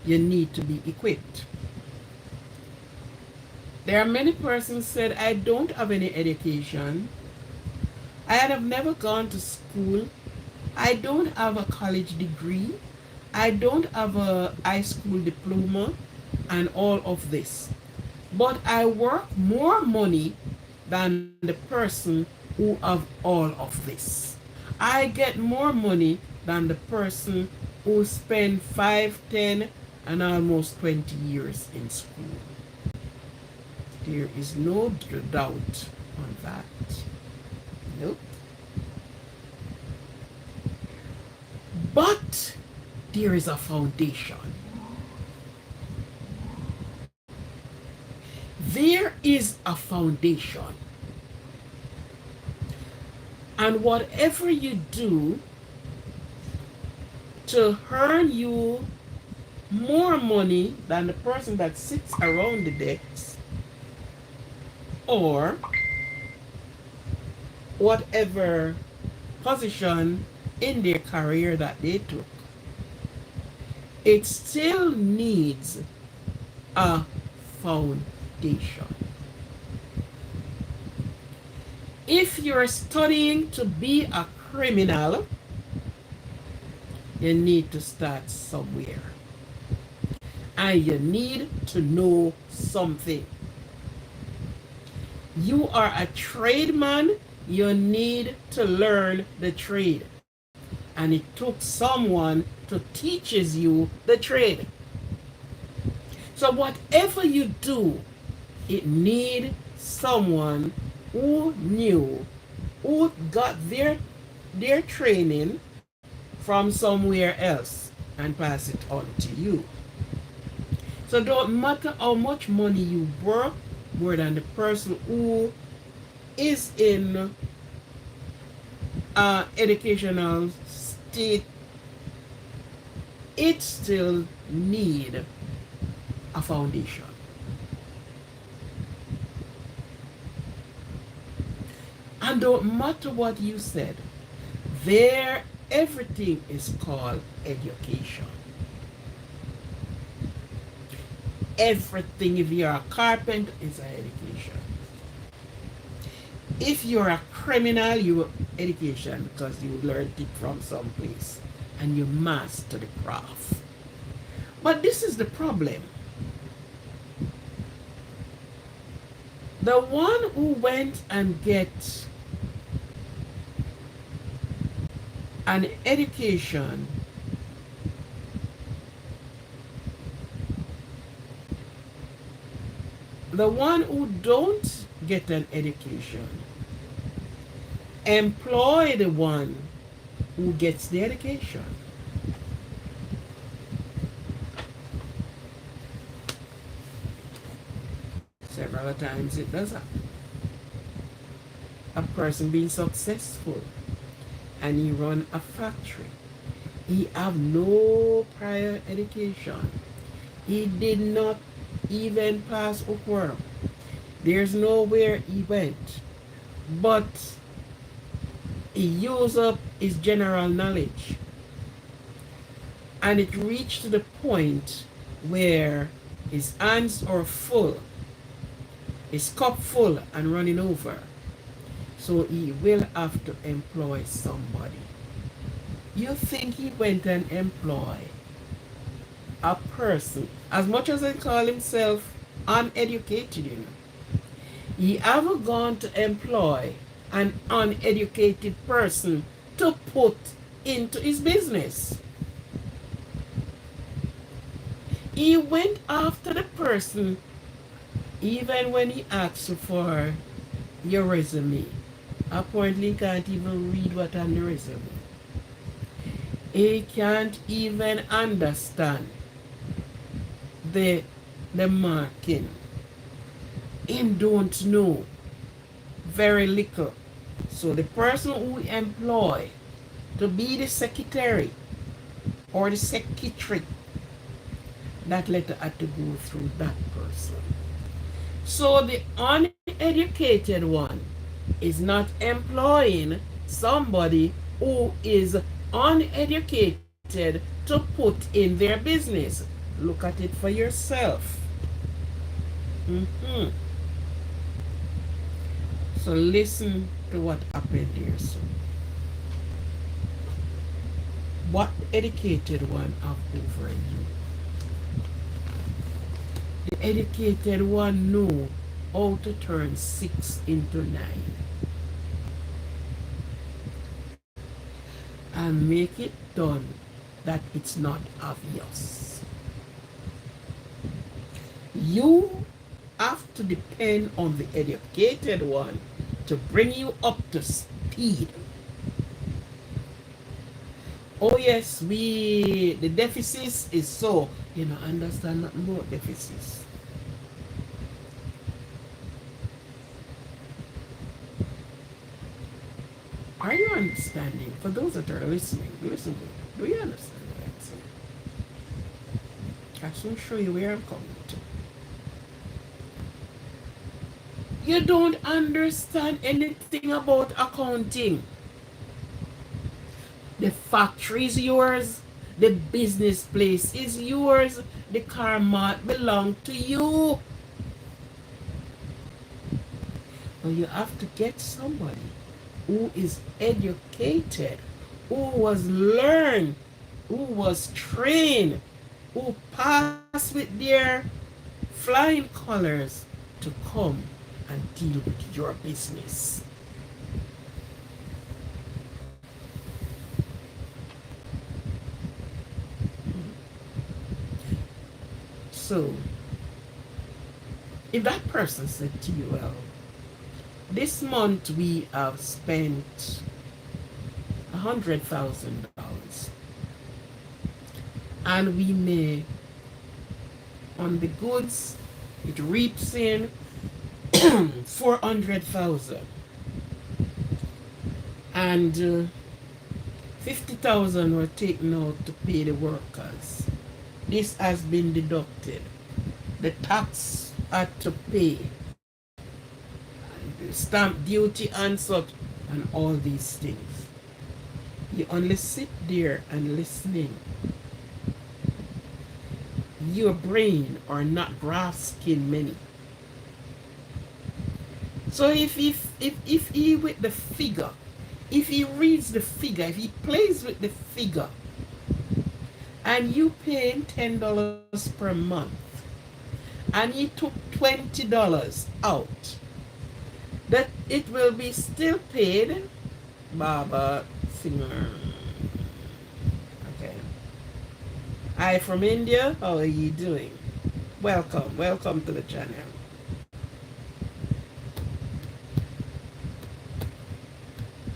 you need to be equipped. There are many persons said, I don't have any education, I have never gone to school, I don't have a college degree, I don't have a high school diploma, and all of this. But I work more money than the person who have all of this. I get more money than the person who spent 5, 10, and almost 20 years in school. There is no doubt on that. Nope. But there is a foundation. There is a foundation. And whatever you do to earn you more money than the person that sits around the desk, or whatever position in their career that they took, it still needs a foundation. If you're studying to be a criminal, you need to start somewhere. And you need to know something. You are a tradesman, you need to learn the trade. And it took someone to teaches you the trade. So whatever you do, it need someone who knew, who got their training from somewhere else and pass it on to you. So don't matter how much money you work more than the person who is in educational state, it still need a foundation. And don't matter what you said, there everything is called education. Everything, if you're a carpenter, is an education. If you're a criminal, you education because you learned it from someplace and you master the craft. But this is the problem. The one who went and get an education the one who don't get an education employ the one who gets the education. Several times it does happen. A person being successful and he run a factory. He have no prior education. He did not even pass Aquarian. There's nowhere he went. But he used up his general knowledge. And it reached to the point where his hands are full, his cup full and running over. So he will have to employ somebody. You think he went and employed a person, as much as he call himself uneducated, you know, he ever gone to employ an uneducated person to put into his business? He went after the person even when he asked for your resume. Apparently he can't even read what on the resume. He can't even understand the marking. Him don't know very little. So the person who employ to be the secretary or the secretary, that letter had to go through that person. So the uneducated one is not employing somebody who is uneducated to put in their business. Look at it for yourself. So listen to what happened here. So what educated one have over you? The educated one know how to turn 6 into 9 and make it done that it's not obvious. You have to depend on the educated one to bring you up to speed. Oh yes, the deficits is so. You know, understand nothing about deficits. Are you understanding? For those that are listening, listen good. Do you understand what I'm saying? I will show you where I'm coming to. You don't understand anything about accounting. The factory is yours. The business place is yours. The car mart belongs to you. But you have to get somebody who is educated, who was learned, who was trained, who passed with their flying colors to come and deal with your business. So, if that person said to you, well, this month we have spent $100,000 and we may, on the goods, it reaps in 400,000 and 50,000 were taken out to pay the workers. This has been deducted. The tax had to pay, stamp duty and such, and all these things. You only sit there and listening. Your brain are not grasping many. So if he with the figure, if he reads the figure, if he plays with the figure, and you paying $10 per month, and he took $20 out, that it will be still paid. Baba singer. Okay. Hi from India. How are you doing? Welcome. Welcome to the channel.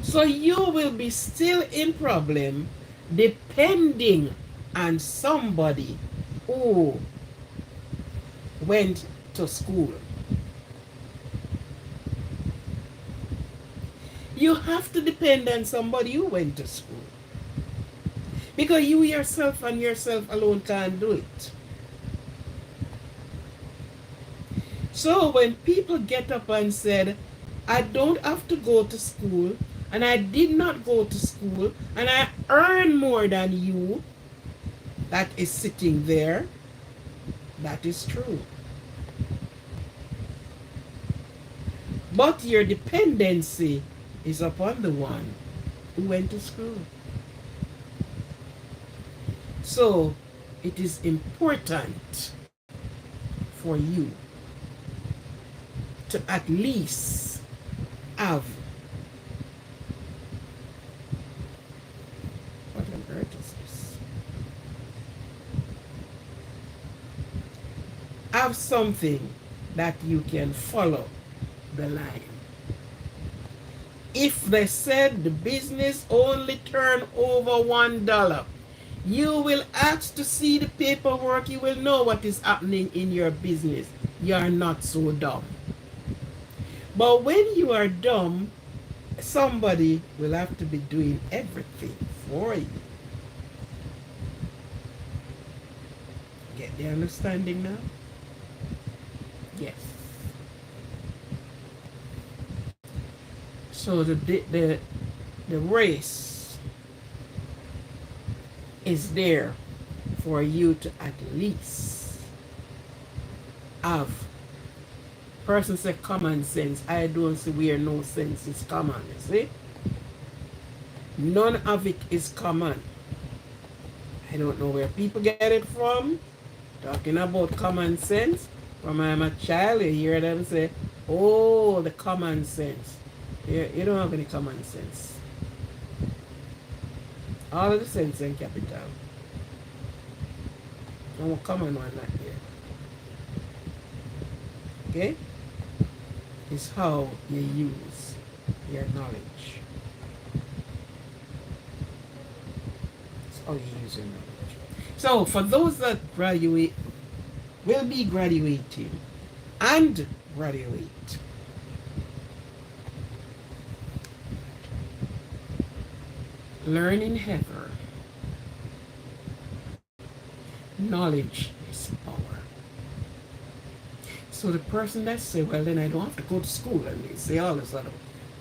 So you will be still in problem depending on somebody who went to school. You have to depend on somebody who went to school. Because you yourself and yourself alone can't do it. So when people get up and said, I don't have to go to school, and I did not go to school, and I earn more than you, that is sitting there, that is true. But your dependency is upon the one who went to school. So it is important for you to at least have, what on earth is this? Have something that you can follow the line. If they said the business only turn over $1, you will ask to see the paperwork. You will know what is happening in your business. You are not so dumb. But when you are dumb, somebody will have to be doing everything for you. Get the understanding now? Yes. So the race is there for you to at least have. Person say common sense. I don't see where no sense is common. You see? None of it is common. I don't know where people get it from. Talking about common sense. From I'm a child, you hear them say, oh, the common sense. You don't have any common sense. All of the sense in capital. No common one not here. Okay? It's how you use your knowledge. how you use your knowledge. So for those that graduate, will be graduating and graduate, learning ever, knowledge is power. So the person that say, well, then I don't have to go to school, and they say all this other,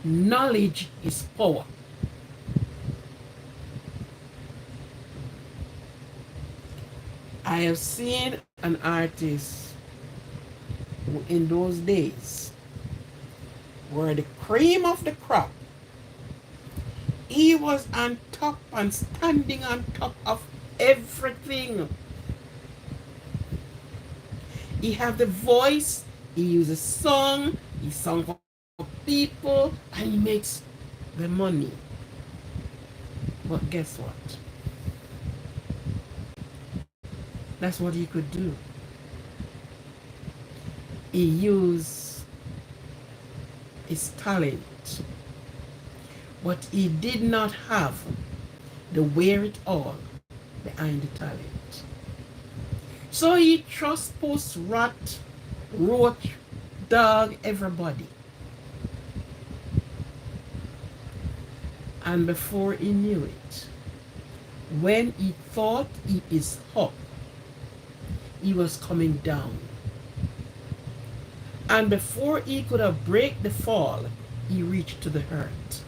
knowledge is power. I have seen an artist in those days where the cream of the crop, he was on top and standing on top of everything. He have the voice, he uses song, he sung for people, and he makes the money. But guess what? That's what he could do. He used his talent, but he did not have the wherewithal behind the talent. So he just post rat, roach, dog, everybody. And before he knew it, when he thought he is up, he was coming down. And before he could have break the fall, he reached to the earth.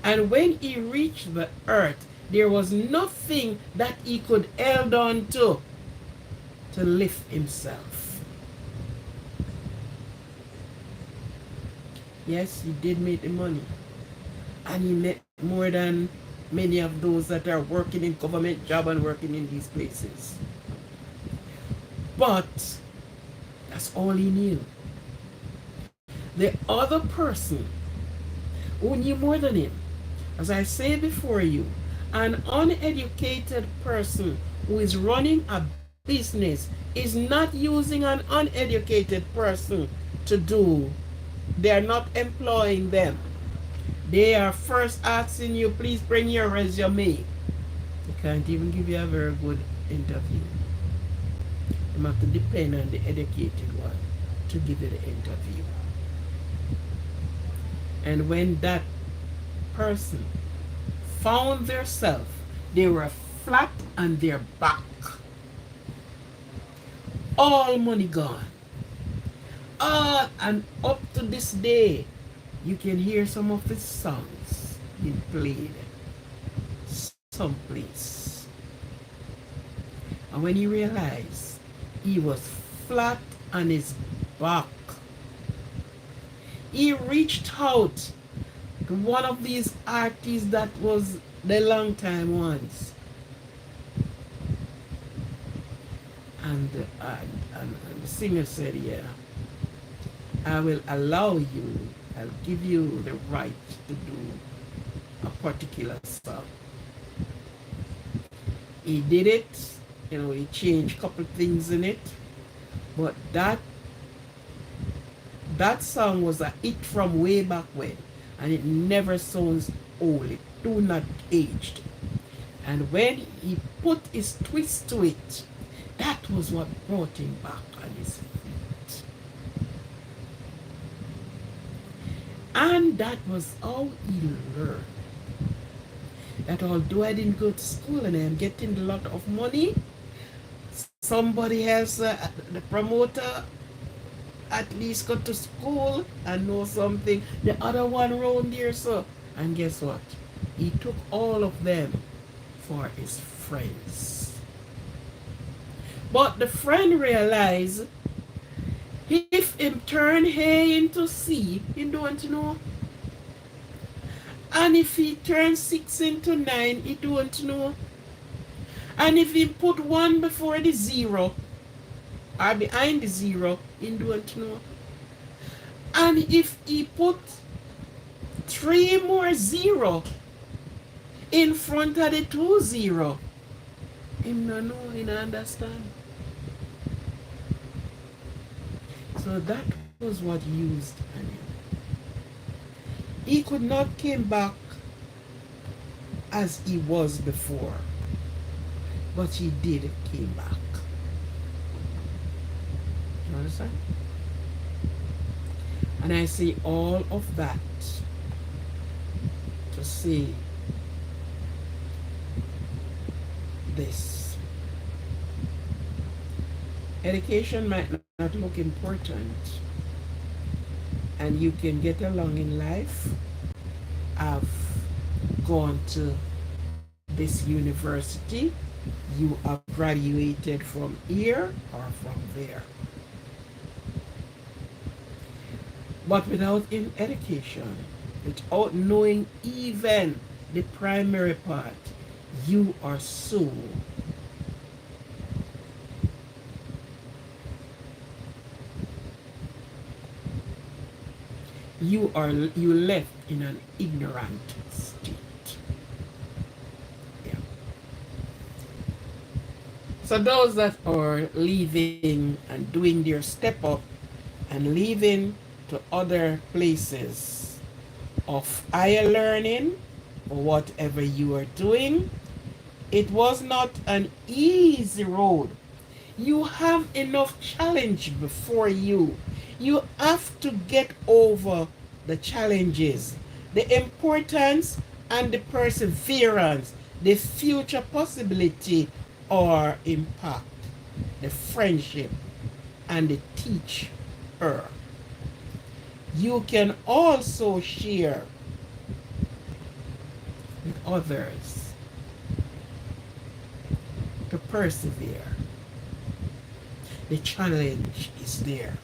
And when he reached the earth, there was nothing that he could hold on to lift himself. Yes, he did make the money. And he made more than many of those that are working in government job and working in these places. But that's all he knew. The other person who knew more than him, as I say before you, an uneducated person who is running a business is not using an uneducated person to do. They are not employing them. They are first asking you, please bring your resume. They can't even give you a very good interview. You have to depend on the educated one to give you the interview. And when that person found themselves, they were flat on their back. All money gone. All, and up to this day, you can hear some of the songs being played someplace. And when he realized he was flat on his back, he reached out to one of these artists that was the long time ones. And the singer said, yeah, I will allow you, I'll give you the right to do a particular song. He did it, he changed a couple things in it, but that song was a hit from way back when, and it never sounds old, it do not aged. And when he put his twist to it, that was what brought him back on his feet. And that was how he learned that although I didn't go to school and I am getting a lot of money, somebody else, the promoter, at least go to school and know something. The other one around there, so. And guess what? He took all of them for his friends. But the friend realized if him turn A into C, he don't know. And if he turns 6 into 9, he don't know. And if he put 1 before the 0, or behind the 0, he don't know. And if he put 3 more 0 in front of the 2 0, him no know, he don't understand. So that was what used on him. He could not came back as he was before, but he did came back. You understand? And I say all of that to say this. Education might not look important, and you can get along in life. I've gone to this university, you have graduated from here or from there. But without in education, without knowing even the primary part, you are so you left in an ignorant state. Yeah. So those that are leaving and doing their step up and leaving to other places of higher learning or whatever you are doing, it was not an easy road. You have enough challenge before you. You have to get over the challenges, the importance and the perseverance, the future possibility or impact, the friendship and the teacher. You can also share with others to persevere. The challenge is there.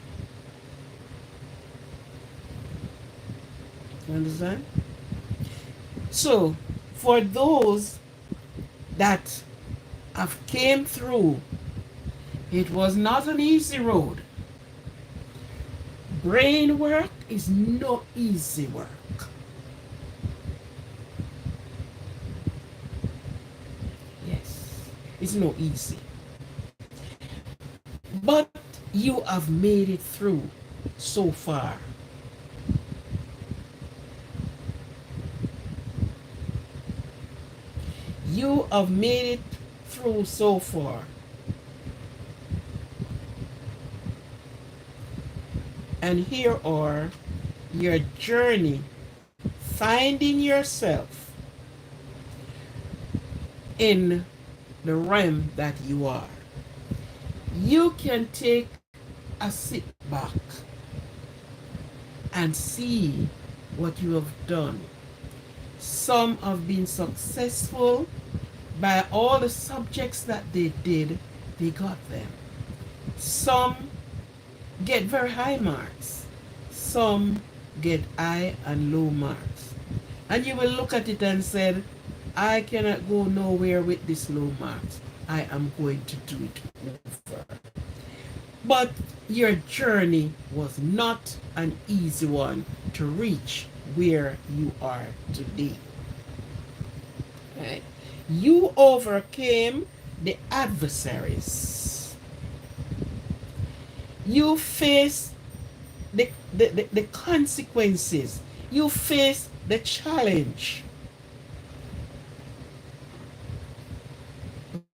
You understand? So, for those that have came through, it was not an easy road. Brain work is no easy work. Yes, it's no easy. But you have made it through so far. You have made it through so far. And here are your journey finding yourself in the realm that you are. You can take a sit back and see what you have done. Some have been successful by all the subjects that they did, they got them. Some get very high marks. Some get high and low marks. And you will look at it and say, I cannot go nowhere with this low marks. I am going to do it over. But your journey was not an easy one to reach where you are today. Right? You overcame the adversaries. You faced the consequences. You faced the challenge.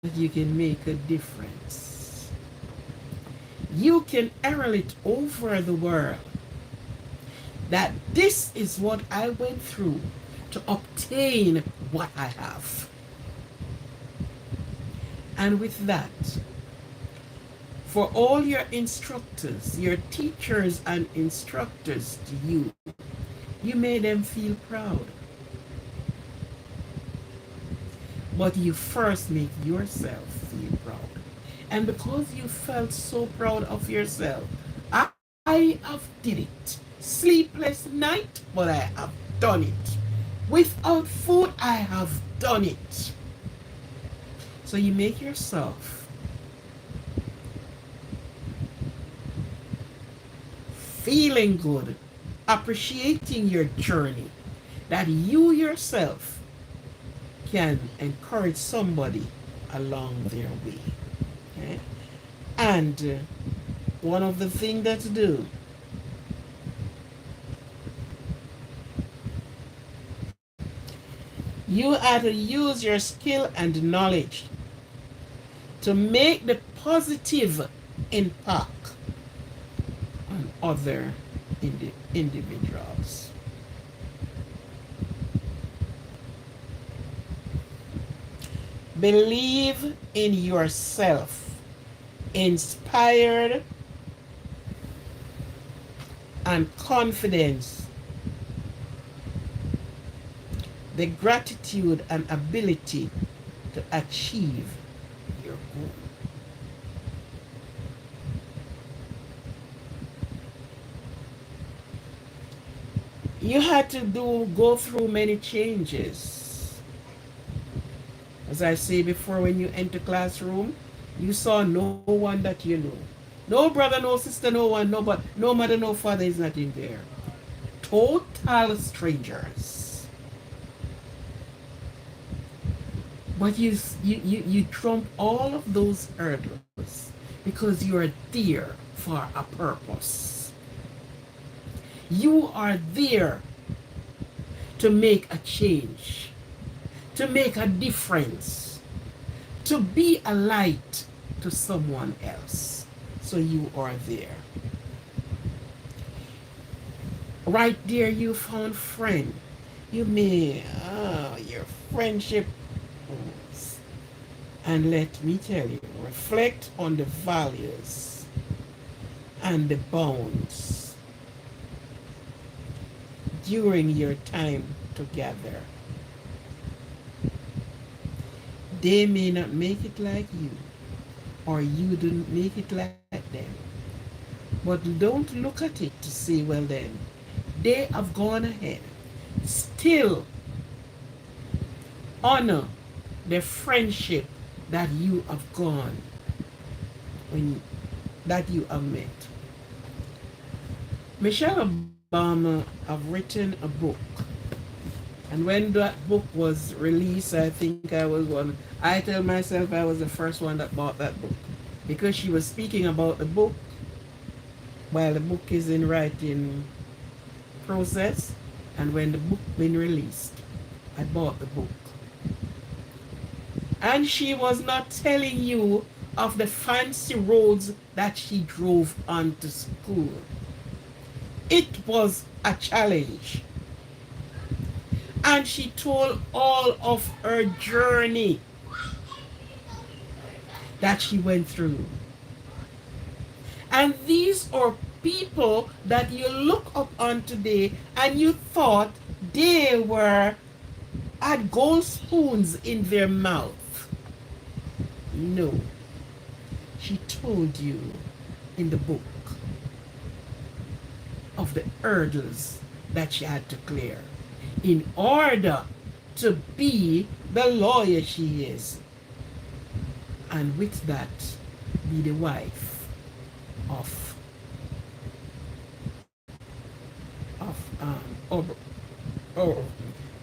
But you can make a difference. You can herald it over the world that this is what I went through to obtain what I have. And with that, for all your instructors, your teachers and instructors to you, you made them feel proud. But you first make yourself feel proud. And because you felt so proud of yourself, I have did it. Sleepless night, but I have done it. Without food, I have done it. So you make yourself feeling good, appreciating your journey, that you yourself can encourage somebody along their way. Okay? And one of the things that to do, You are to use your skill and knowledge to make the positive impact on other individuals. Believe in yourself, inspired and confidence, the gratitude and ability to achieve your goal. You had to go through many changes. As I say before, when you enter classroom, you saw no one that you know. No brother, no sister, no one, no mother, no father is not in there. Total strangers. But you trump all of those hurdles because you are there for a purpose. You are there to make a change, to make a difference, to be a light to someone else. So you are there. Right there you found friend. You may, your friendship. And let me tell you, reflect on the values and the bonds during your time together. They may not make it like you, or you didn't make it like them. But don't look at it to say, well then, they have gone ahead. Still honor the friendship that you have gone, that you have met. Michelle Obama have written a book. And when that book was released, I think I was one. I tell myself I was the first one that bought that book. Because she was speaking about the book while the book is in writing process. And when the book been released, I bought the book. And she was not telling you of the fancy roads that she drove onto school. It was a challenge. And she told all of her journey that she went through. And these are people that you look up on today and you thought they had gold spoons in their mouth. No. She told you in the book of the hurdles that she had to clear in order to be the lawyer she is. And with that, be the wife of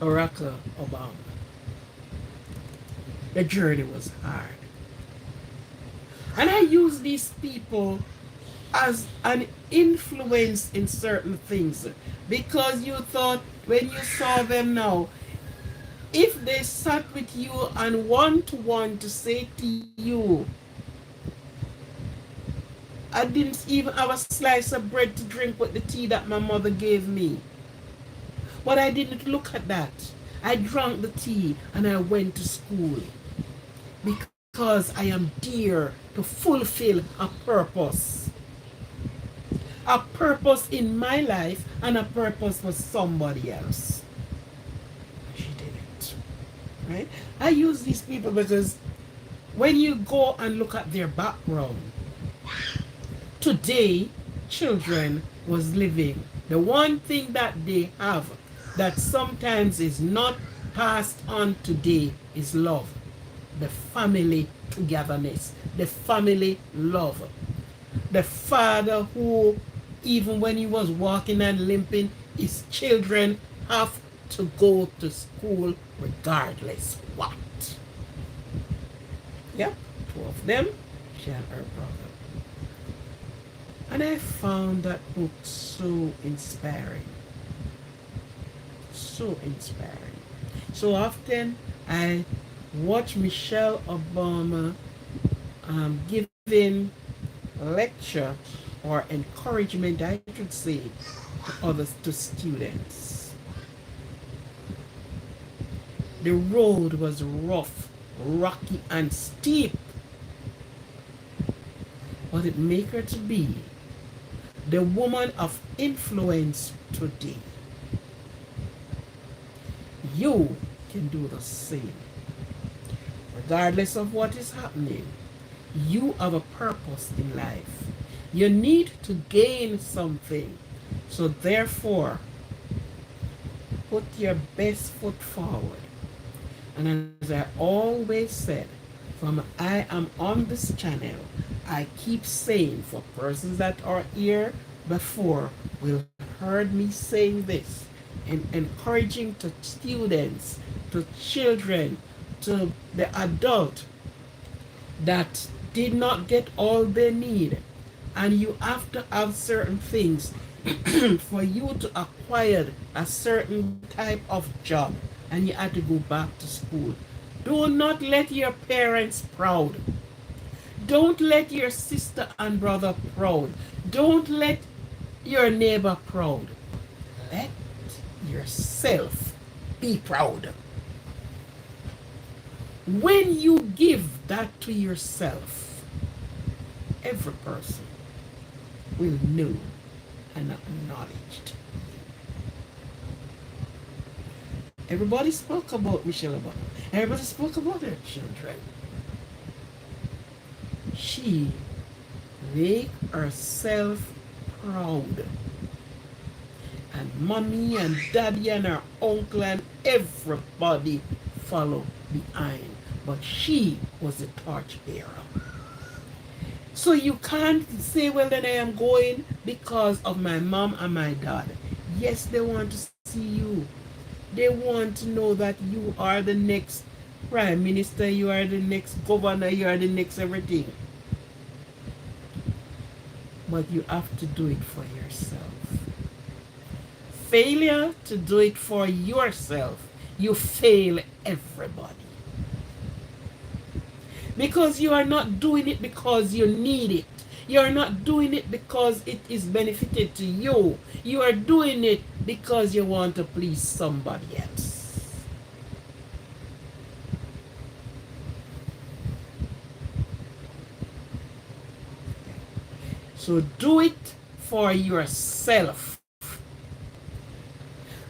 Barack Obama. The journey was hard. And I use these people as an influence in certain things because you thought when you saw them now, if they sat with you and one-to-one to say to you, I didn't even have a slice of bread to drink with the tea that my mother gave me. But I didn't look at that. I drank the tea and I went to school because I am there to fulfill a purpose. A purpose in my life and a purpose for somebody else. She did it. Right? I use these people because when you go and look at their background, today, children was living. The one thing that they have that sometimes is not passed on today is love. The family togetherness. The family love. The father who, even when he was walking and limping, his children have to go to school regardless what. Yep, two of them, she and her brother. And I found that book so inspiring. So inspiring. So often I watch Michelle Obama giving lecture or encouragement, I should say, to others, to students. The road was rough, rocky, and steep, but it made her to be the woman of influence today. You can do the same. Regardless of what is happening, you have a purpose in life. You need to gain something. So therefore, put your best foot forward. And as I always said, from I am on this channel, I keep saying, for persons that are here before will heard me saying this, and encouraging to students, to children, to the adult that did not get all they need. And you have to have certain things for you to acquire a certain type of job, and you have to go back to school. Do not let your parents proud. Don't let your sister and brother proud. Don't let your neighbor proud. Let yourself be proud. When you give that to yourself, every person will know and acknowledge. Everybody spoke about Michelle Obama. Everybody spoke about her children. She make herself proud. And mommy and daddy and her uncle and everybody follow behind. But she was the torchbearer. So you can't say, well, then I am going because of my mom and my dad. Yes, they want to see you. They want to know that you are the next prime minister, you are the next governor, you are the next everything. But you have to do it for yourself. Failure to do it for yourself, you fail everybody. Because you are not doing it because you need it. You are not doing it because it is benefited to you. You are doing it because you want to please somebody else. So do it for yourself.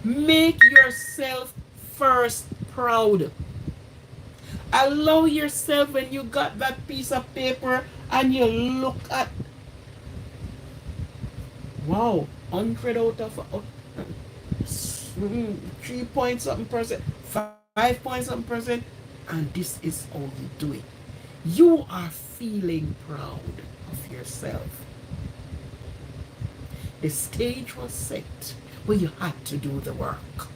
Make yourself first proud. Allow yourself, when you got that piece of paper and you look at, wow, 100 out of 3 point something percent, 5 point something percent, and this is how you do it. You are feeling proud of yourself. The stage was set where you had to do the work.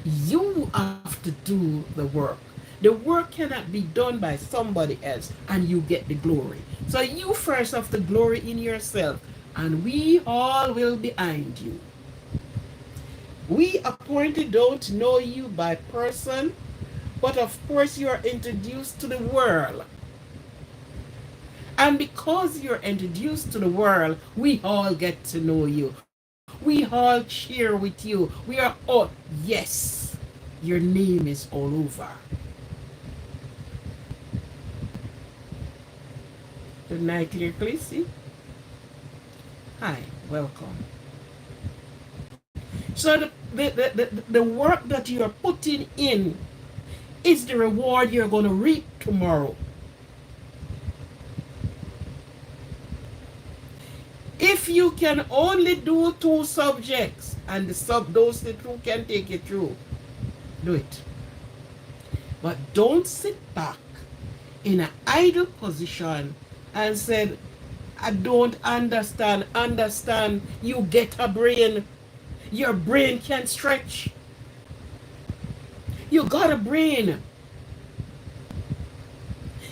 You have to do the work. The work cannot be done by somebody else and you get the glory. So you first have the glory in yourself, and we all will behind you. We appointed don't know you by person, but of course you are introduced to the world. And because you're introduced to the world, we all get to know you. We all cheer with you. We are all, yes, your name is all over. Good night, clear, please. See? Hi, welcome. So the work that you are putting in is the reward you're going to reap tomorrow. If you can only do 2 subjects and those the 2 can take you through, do it. But don't sit back in an idle position and say, I don't understand. Understand, you get a brain. Your brain can stretch. You got a brain.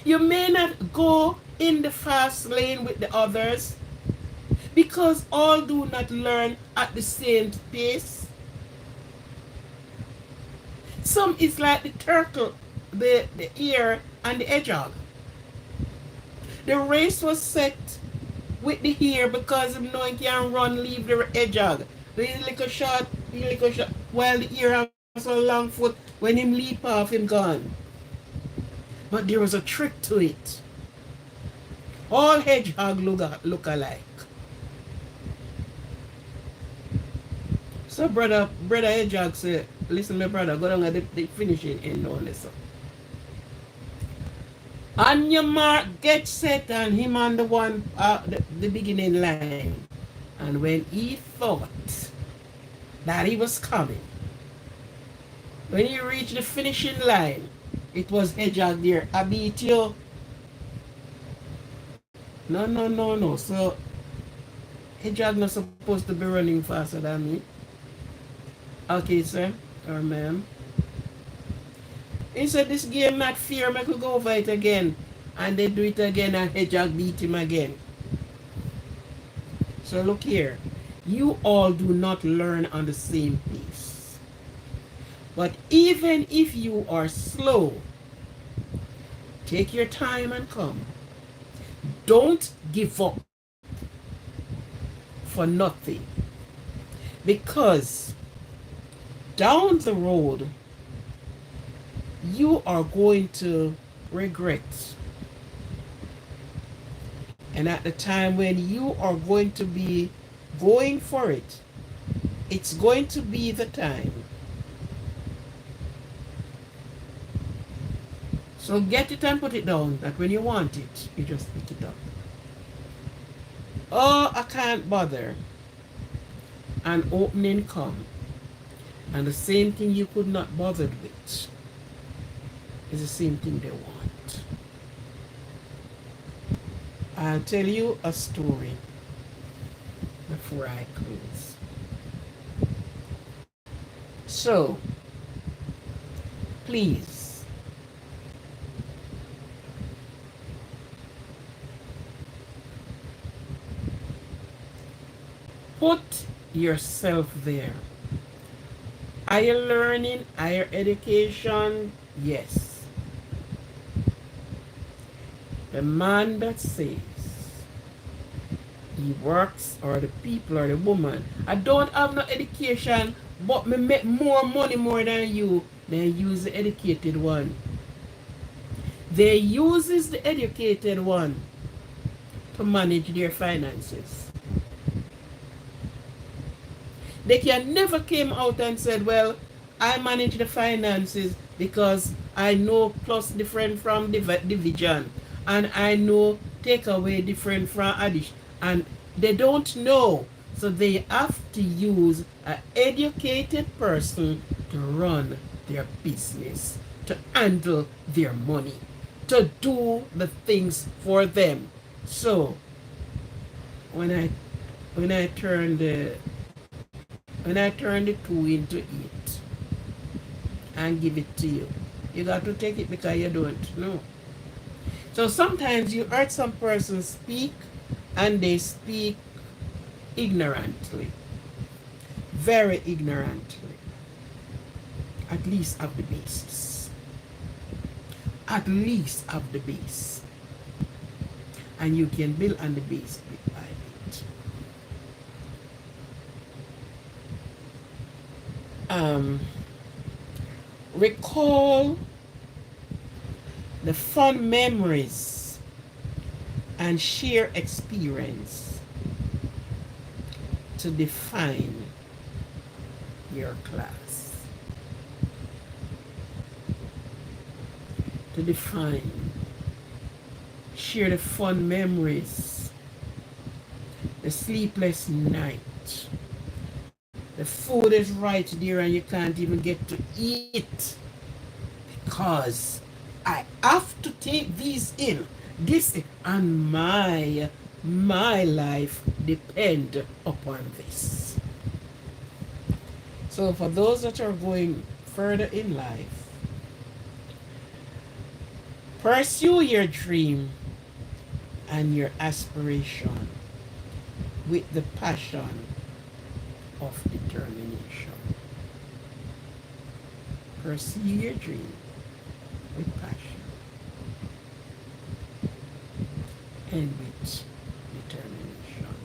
You may not go in the fast lane with the others, because all do not learn at the same pace. some is like the turtle, the ear and the hedgehog. The race was set with the ear because him know he can run, leave the hedgehog. The little shot, while the ear have so long foot, when him leap off, him gone. But there was a trick to it. All hedgehog look alike. So brother hedgehog said, listen my brother, go down at the finishing end now, listen. On your mark, get set, and him on the one, the beginning line. And when he thought that he was coming, when he reached the finishing line, it was hedgehog there. I beat you. No. So hedgehog not supposed to be running faster than me. Okay, sir or ma'am. He said this game not fair, I could go over it again. And they do it again and hedgehog beat him again. So look here. You all do not learn on the same pace. But even if you are slow, take your time and come. Don't give up for nothing. Because down the road, you are going to regret. And at the time when you are going to be going for it, it's going to be the time. So get it and put it down, that when you want it, you just pick it up. Oh, I can't bother. An opening come. And the same thing you could not bother with is the same thing they want. I'll tell you a story before I close. So, please, put yourself there. Are you learning higher education? Yes. The man that says he works, or the people or the woman, I don't have no education, but me make more money more than you, then use the educated one. They uses the educated one to manage their finances. They can never came out and said, well, I manage the finances because I know plus different from division, and I know take away different from addition. And they don't know. So they have to use an educated person to run their business, to handle their money, to do the things for them. So when I turn the 2 into 8 and give it to you, you got to take it because you don't know. So sometimes you heard some person speak and they speak ignorantly, very ignorantly, at least of the basis. At least of the base. And you can build on the base bit by bit. Recall the fun memories and share experience to define your class. To define, share the fun memories, the sleepless night. The food is right there and you can't even get to eat because I have to take these in. This and my life depend upon this. So for those that are going further in life, pursue your dream and your aspiration with the passion of determination. Pursue your dream with passion and with determination.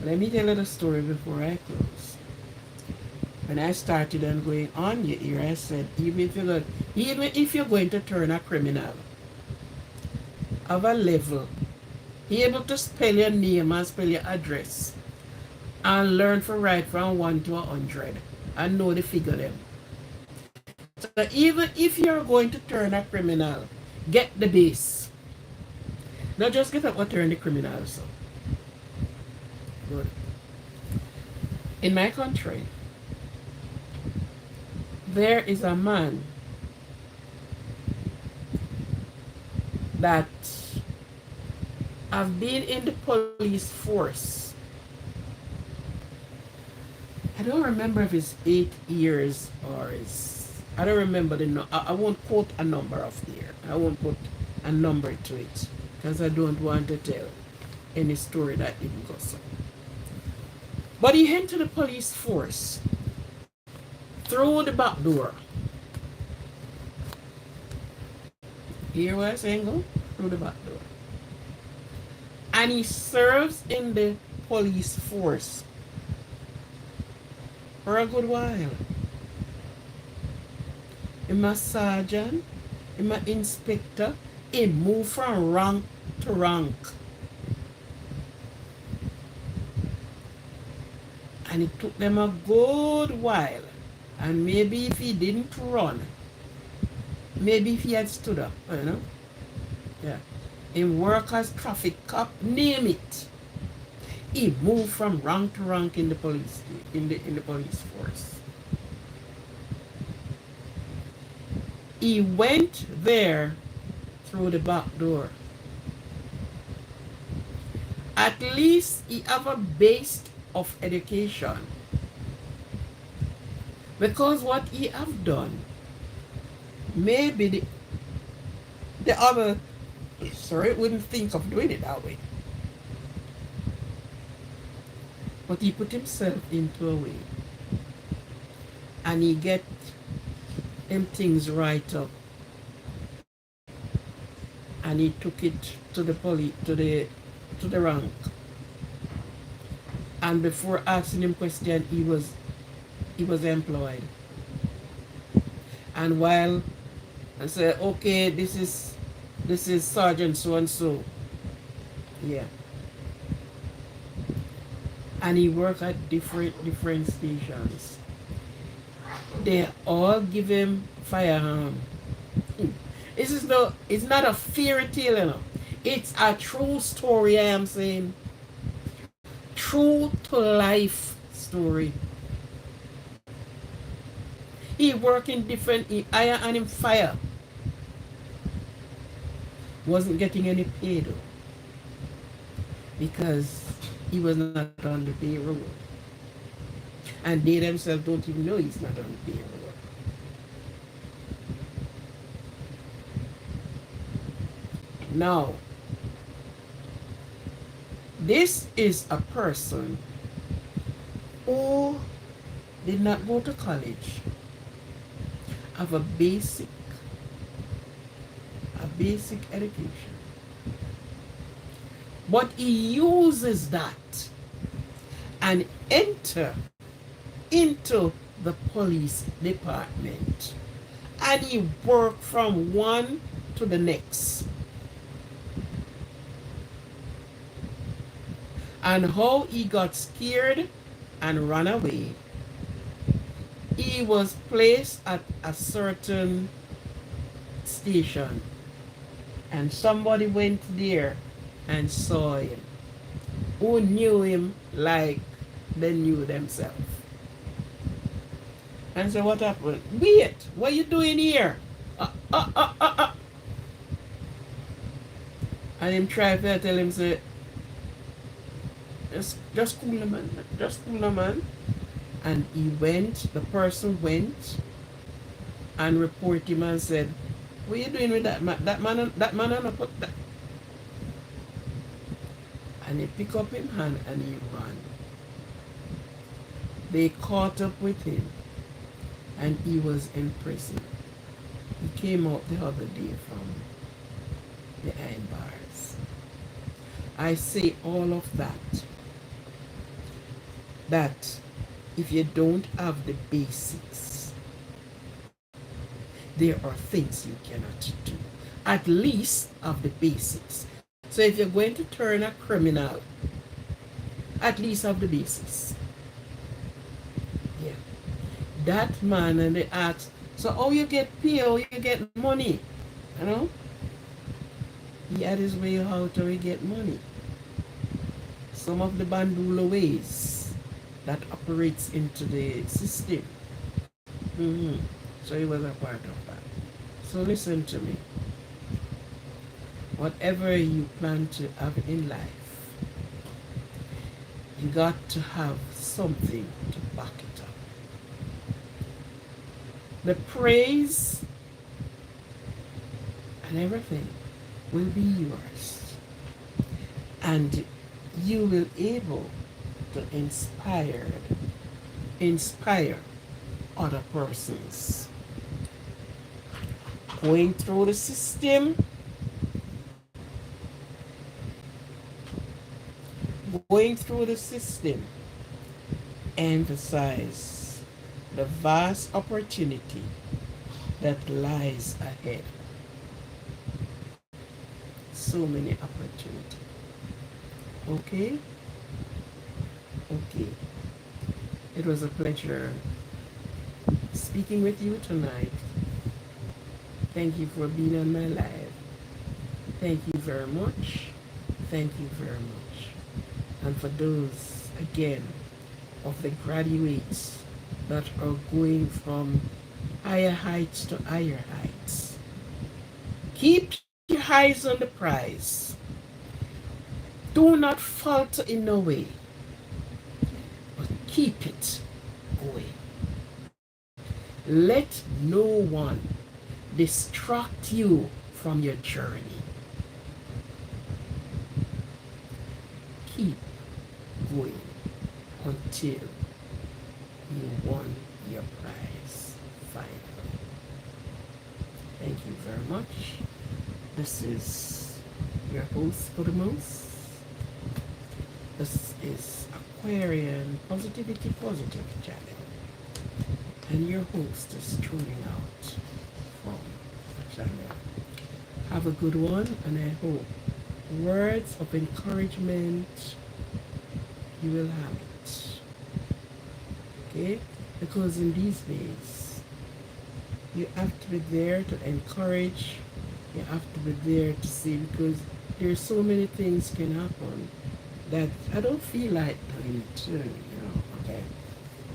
Let me tell you the story before I close. When I started and going on your ear, I said, even if you're going to turn a criminal of a level, be able to spell your name and spell your address and learn to write from 1 to 100 and know the figure them. So even if you're going to turn a criminal, get the base. Not just get up or turn the criminal. So good. In my country, there is a man that have been in the police force. I don't remember if it's 8 years or I don't remember I won't quote a number of year. I won't put a number to it because I don't want to tell any story that didn't go so. But he entered the police force through the back door. Here where I'm saying go? Through the back door. And he serves in the police force for a good while. I'm a sergeant, I'm an inspector, he moved from rank to rank. And it took them a good while. And maybe if he didn't run, maybe if he had stood up, yeah. In work as traffic cop, name it. He moved from rank to rank in the police force. He went there through the back door. At least he have a base of education. Because what he have done, maybe the other wouldn't think of doing it that way. But he put himself into a way. And he get them things right up. And he took it to the to the rank. And before asking him question, he was employed. And while I said, okay, this is Sergeant so and so. Yeah. And he worked at different stations. They all give him firearm. It's not a fairy tale, It's a true story, I am saying. True to life story. He work in different iron and in fire. Wasn't getting any pay though. Because he was not on the payroll. And they themselves don't even know he's not on the payroll. Now, this is a person who did not go to college, have a basic education. But he uses that and enter into the police department. And he worked from one to the next. And how he got scared and ran away. He was placed at a certain station. And somebody went there and saw him. Who knew him like they knew themselves. And so what happened? Wait, what are you doing here? And him try to tell him, say, just cool the man, just cool the man. And he went, the person went and reported him and said, what are you doing with that man? That man on put that. And he picked up his hand and he ran. They caught up with him and he was in prison. He came out the other day from behind bars. I say all of that if you don't have the basics, there are things you cannot do. At least have the basics. So if you're going to turn a criminal, at least have the basics. Yeah. That man, and they ask, so how you get pay, how you get money? You know? He had his way how to get money. Some of the bandula ways that operates into the system. Mm-hmm. So he was a part of that. So listen to me. Whatever you plan to have in life, you got to have something to back it up. The praise and everything will be yours. And you will able to inspire other persons. Going through the system, emphasize the vast opportunity that lies ahead. So many opportunities. Okay? Okay. It was a pleasure speaking with you tonight. Thank you for being on my live. Thank you very much. Thank you very much. And for those, again, of the graduates that are going from higher heights to higher heights, keep your eyes on the prize. Do not falter in no way, but keep it going. Let no one distract you from your journey. Keep going until you won your prize finally. Thank you very much. This is your host for the most. This is Aquarian Positivity Positive channel. And your host is tuning out from the channel. Have a good one, and I hope words of encouragement you will have it. Okay? Because in these days, you have to be there to encourage, you have to be there to see, because there's so many things can happen that I don't feel like doing it too, okay?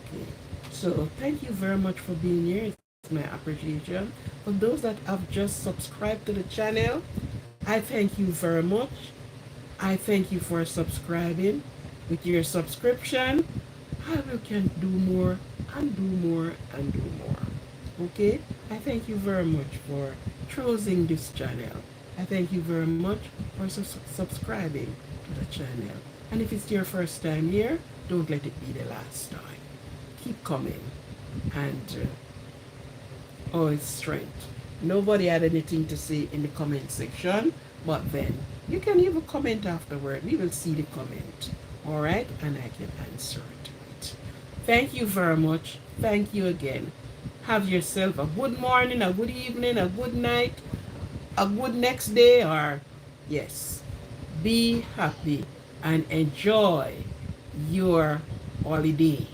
Okay. So thank you very much for being here. It's my appreciation. For those that have just subscribed to the channel, I thank you very much. I thank you for subscribing. With your subscription, I can do more and do more and do more. Okay? I thank you very much for choosing this channel. I thank you very much for subscribing to the channel. And if it's your first time here, don't let it be the last time. Keep coming. And it's strength. Nobody had anything to say in the comment section, but then you can leave a comment afterward. We will see the comment. All right? And I can answer to it. Thank you very much. Thank you again. Have yourself a good morning, a good evening, a good night, a good next day, or yes, be happy and enjoy your holidays.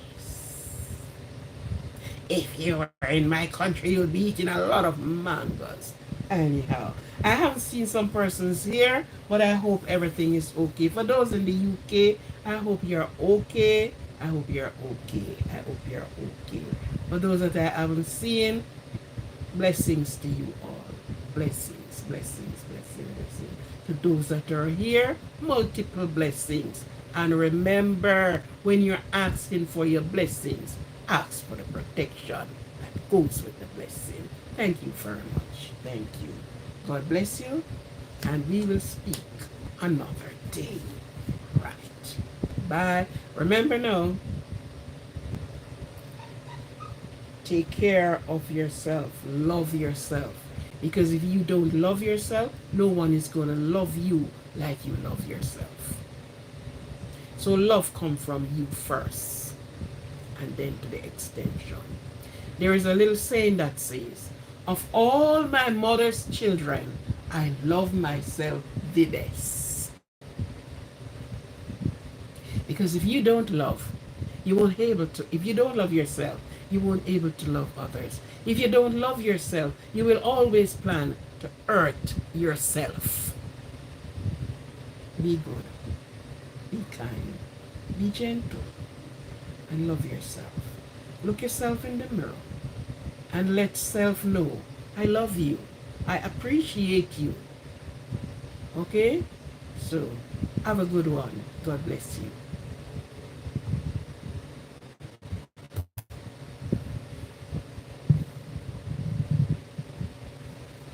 If you were in my country, you'll be eating a lot of mangoes. Anyhow, I haven't seen some persons here, but I hope everything is okay. For those in the UK, I hope you're okay. I hope you're okay. I hope you're okay. For those that I haven't seen, blessings to you all. Blessings, blessings, blessings, blessings. To those that are here, multiple blessings. And remember, when you're asking for your blessings, ask for the protection that goes with the blessing. Thank you very much. Thank you. God bless you, and we will speak another day. Right. Bye. Remember now, take care of yourself. Love yourself. Because if you don't love yourself, no one is going to love you like you love yourself. So love comes from you first, and then to the extension. There is a little saying that says, of all my mother's children, I love myself the best. Because if you don't love, you won't able to, if you don't love yourself, you won't able to love others. If you don't love yourself, you will always plan to hurt yourself. Be good, be kind, be gentle, and love yourself. Look yourself in the mirror and let self know, I love you, I appreciate you. Okay? So, have a good one. God bless you.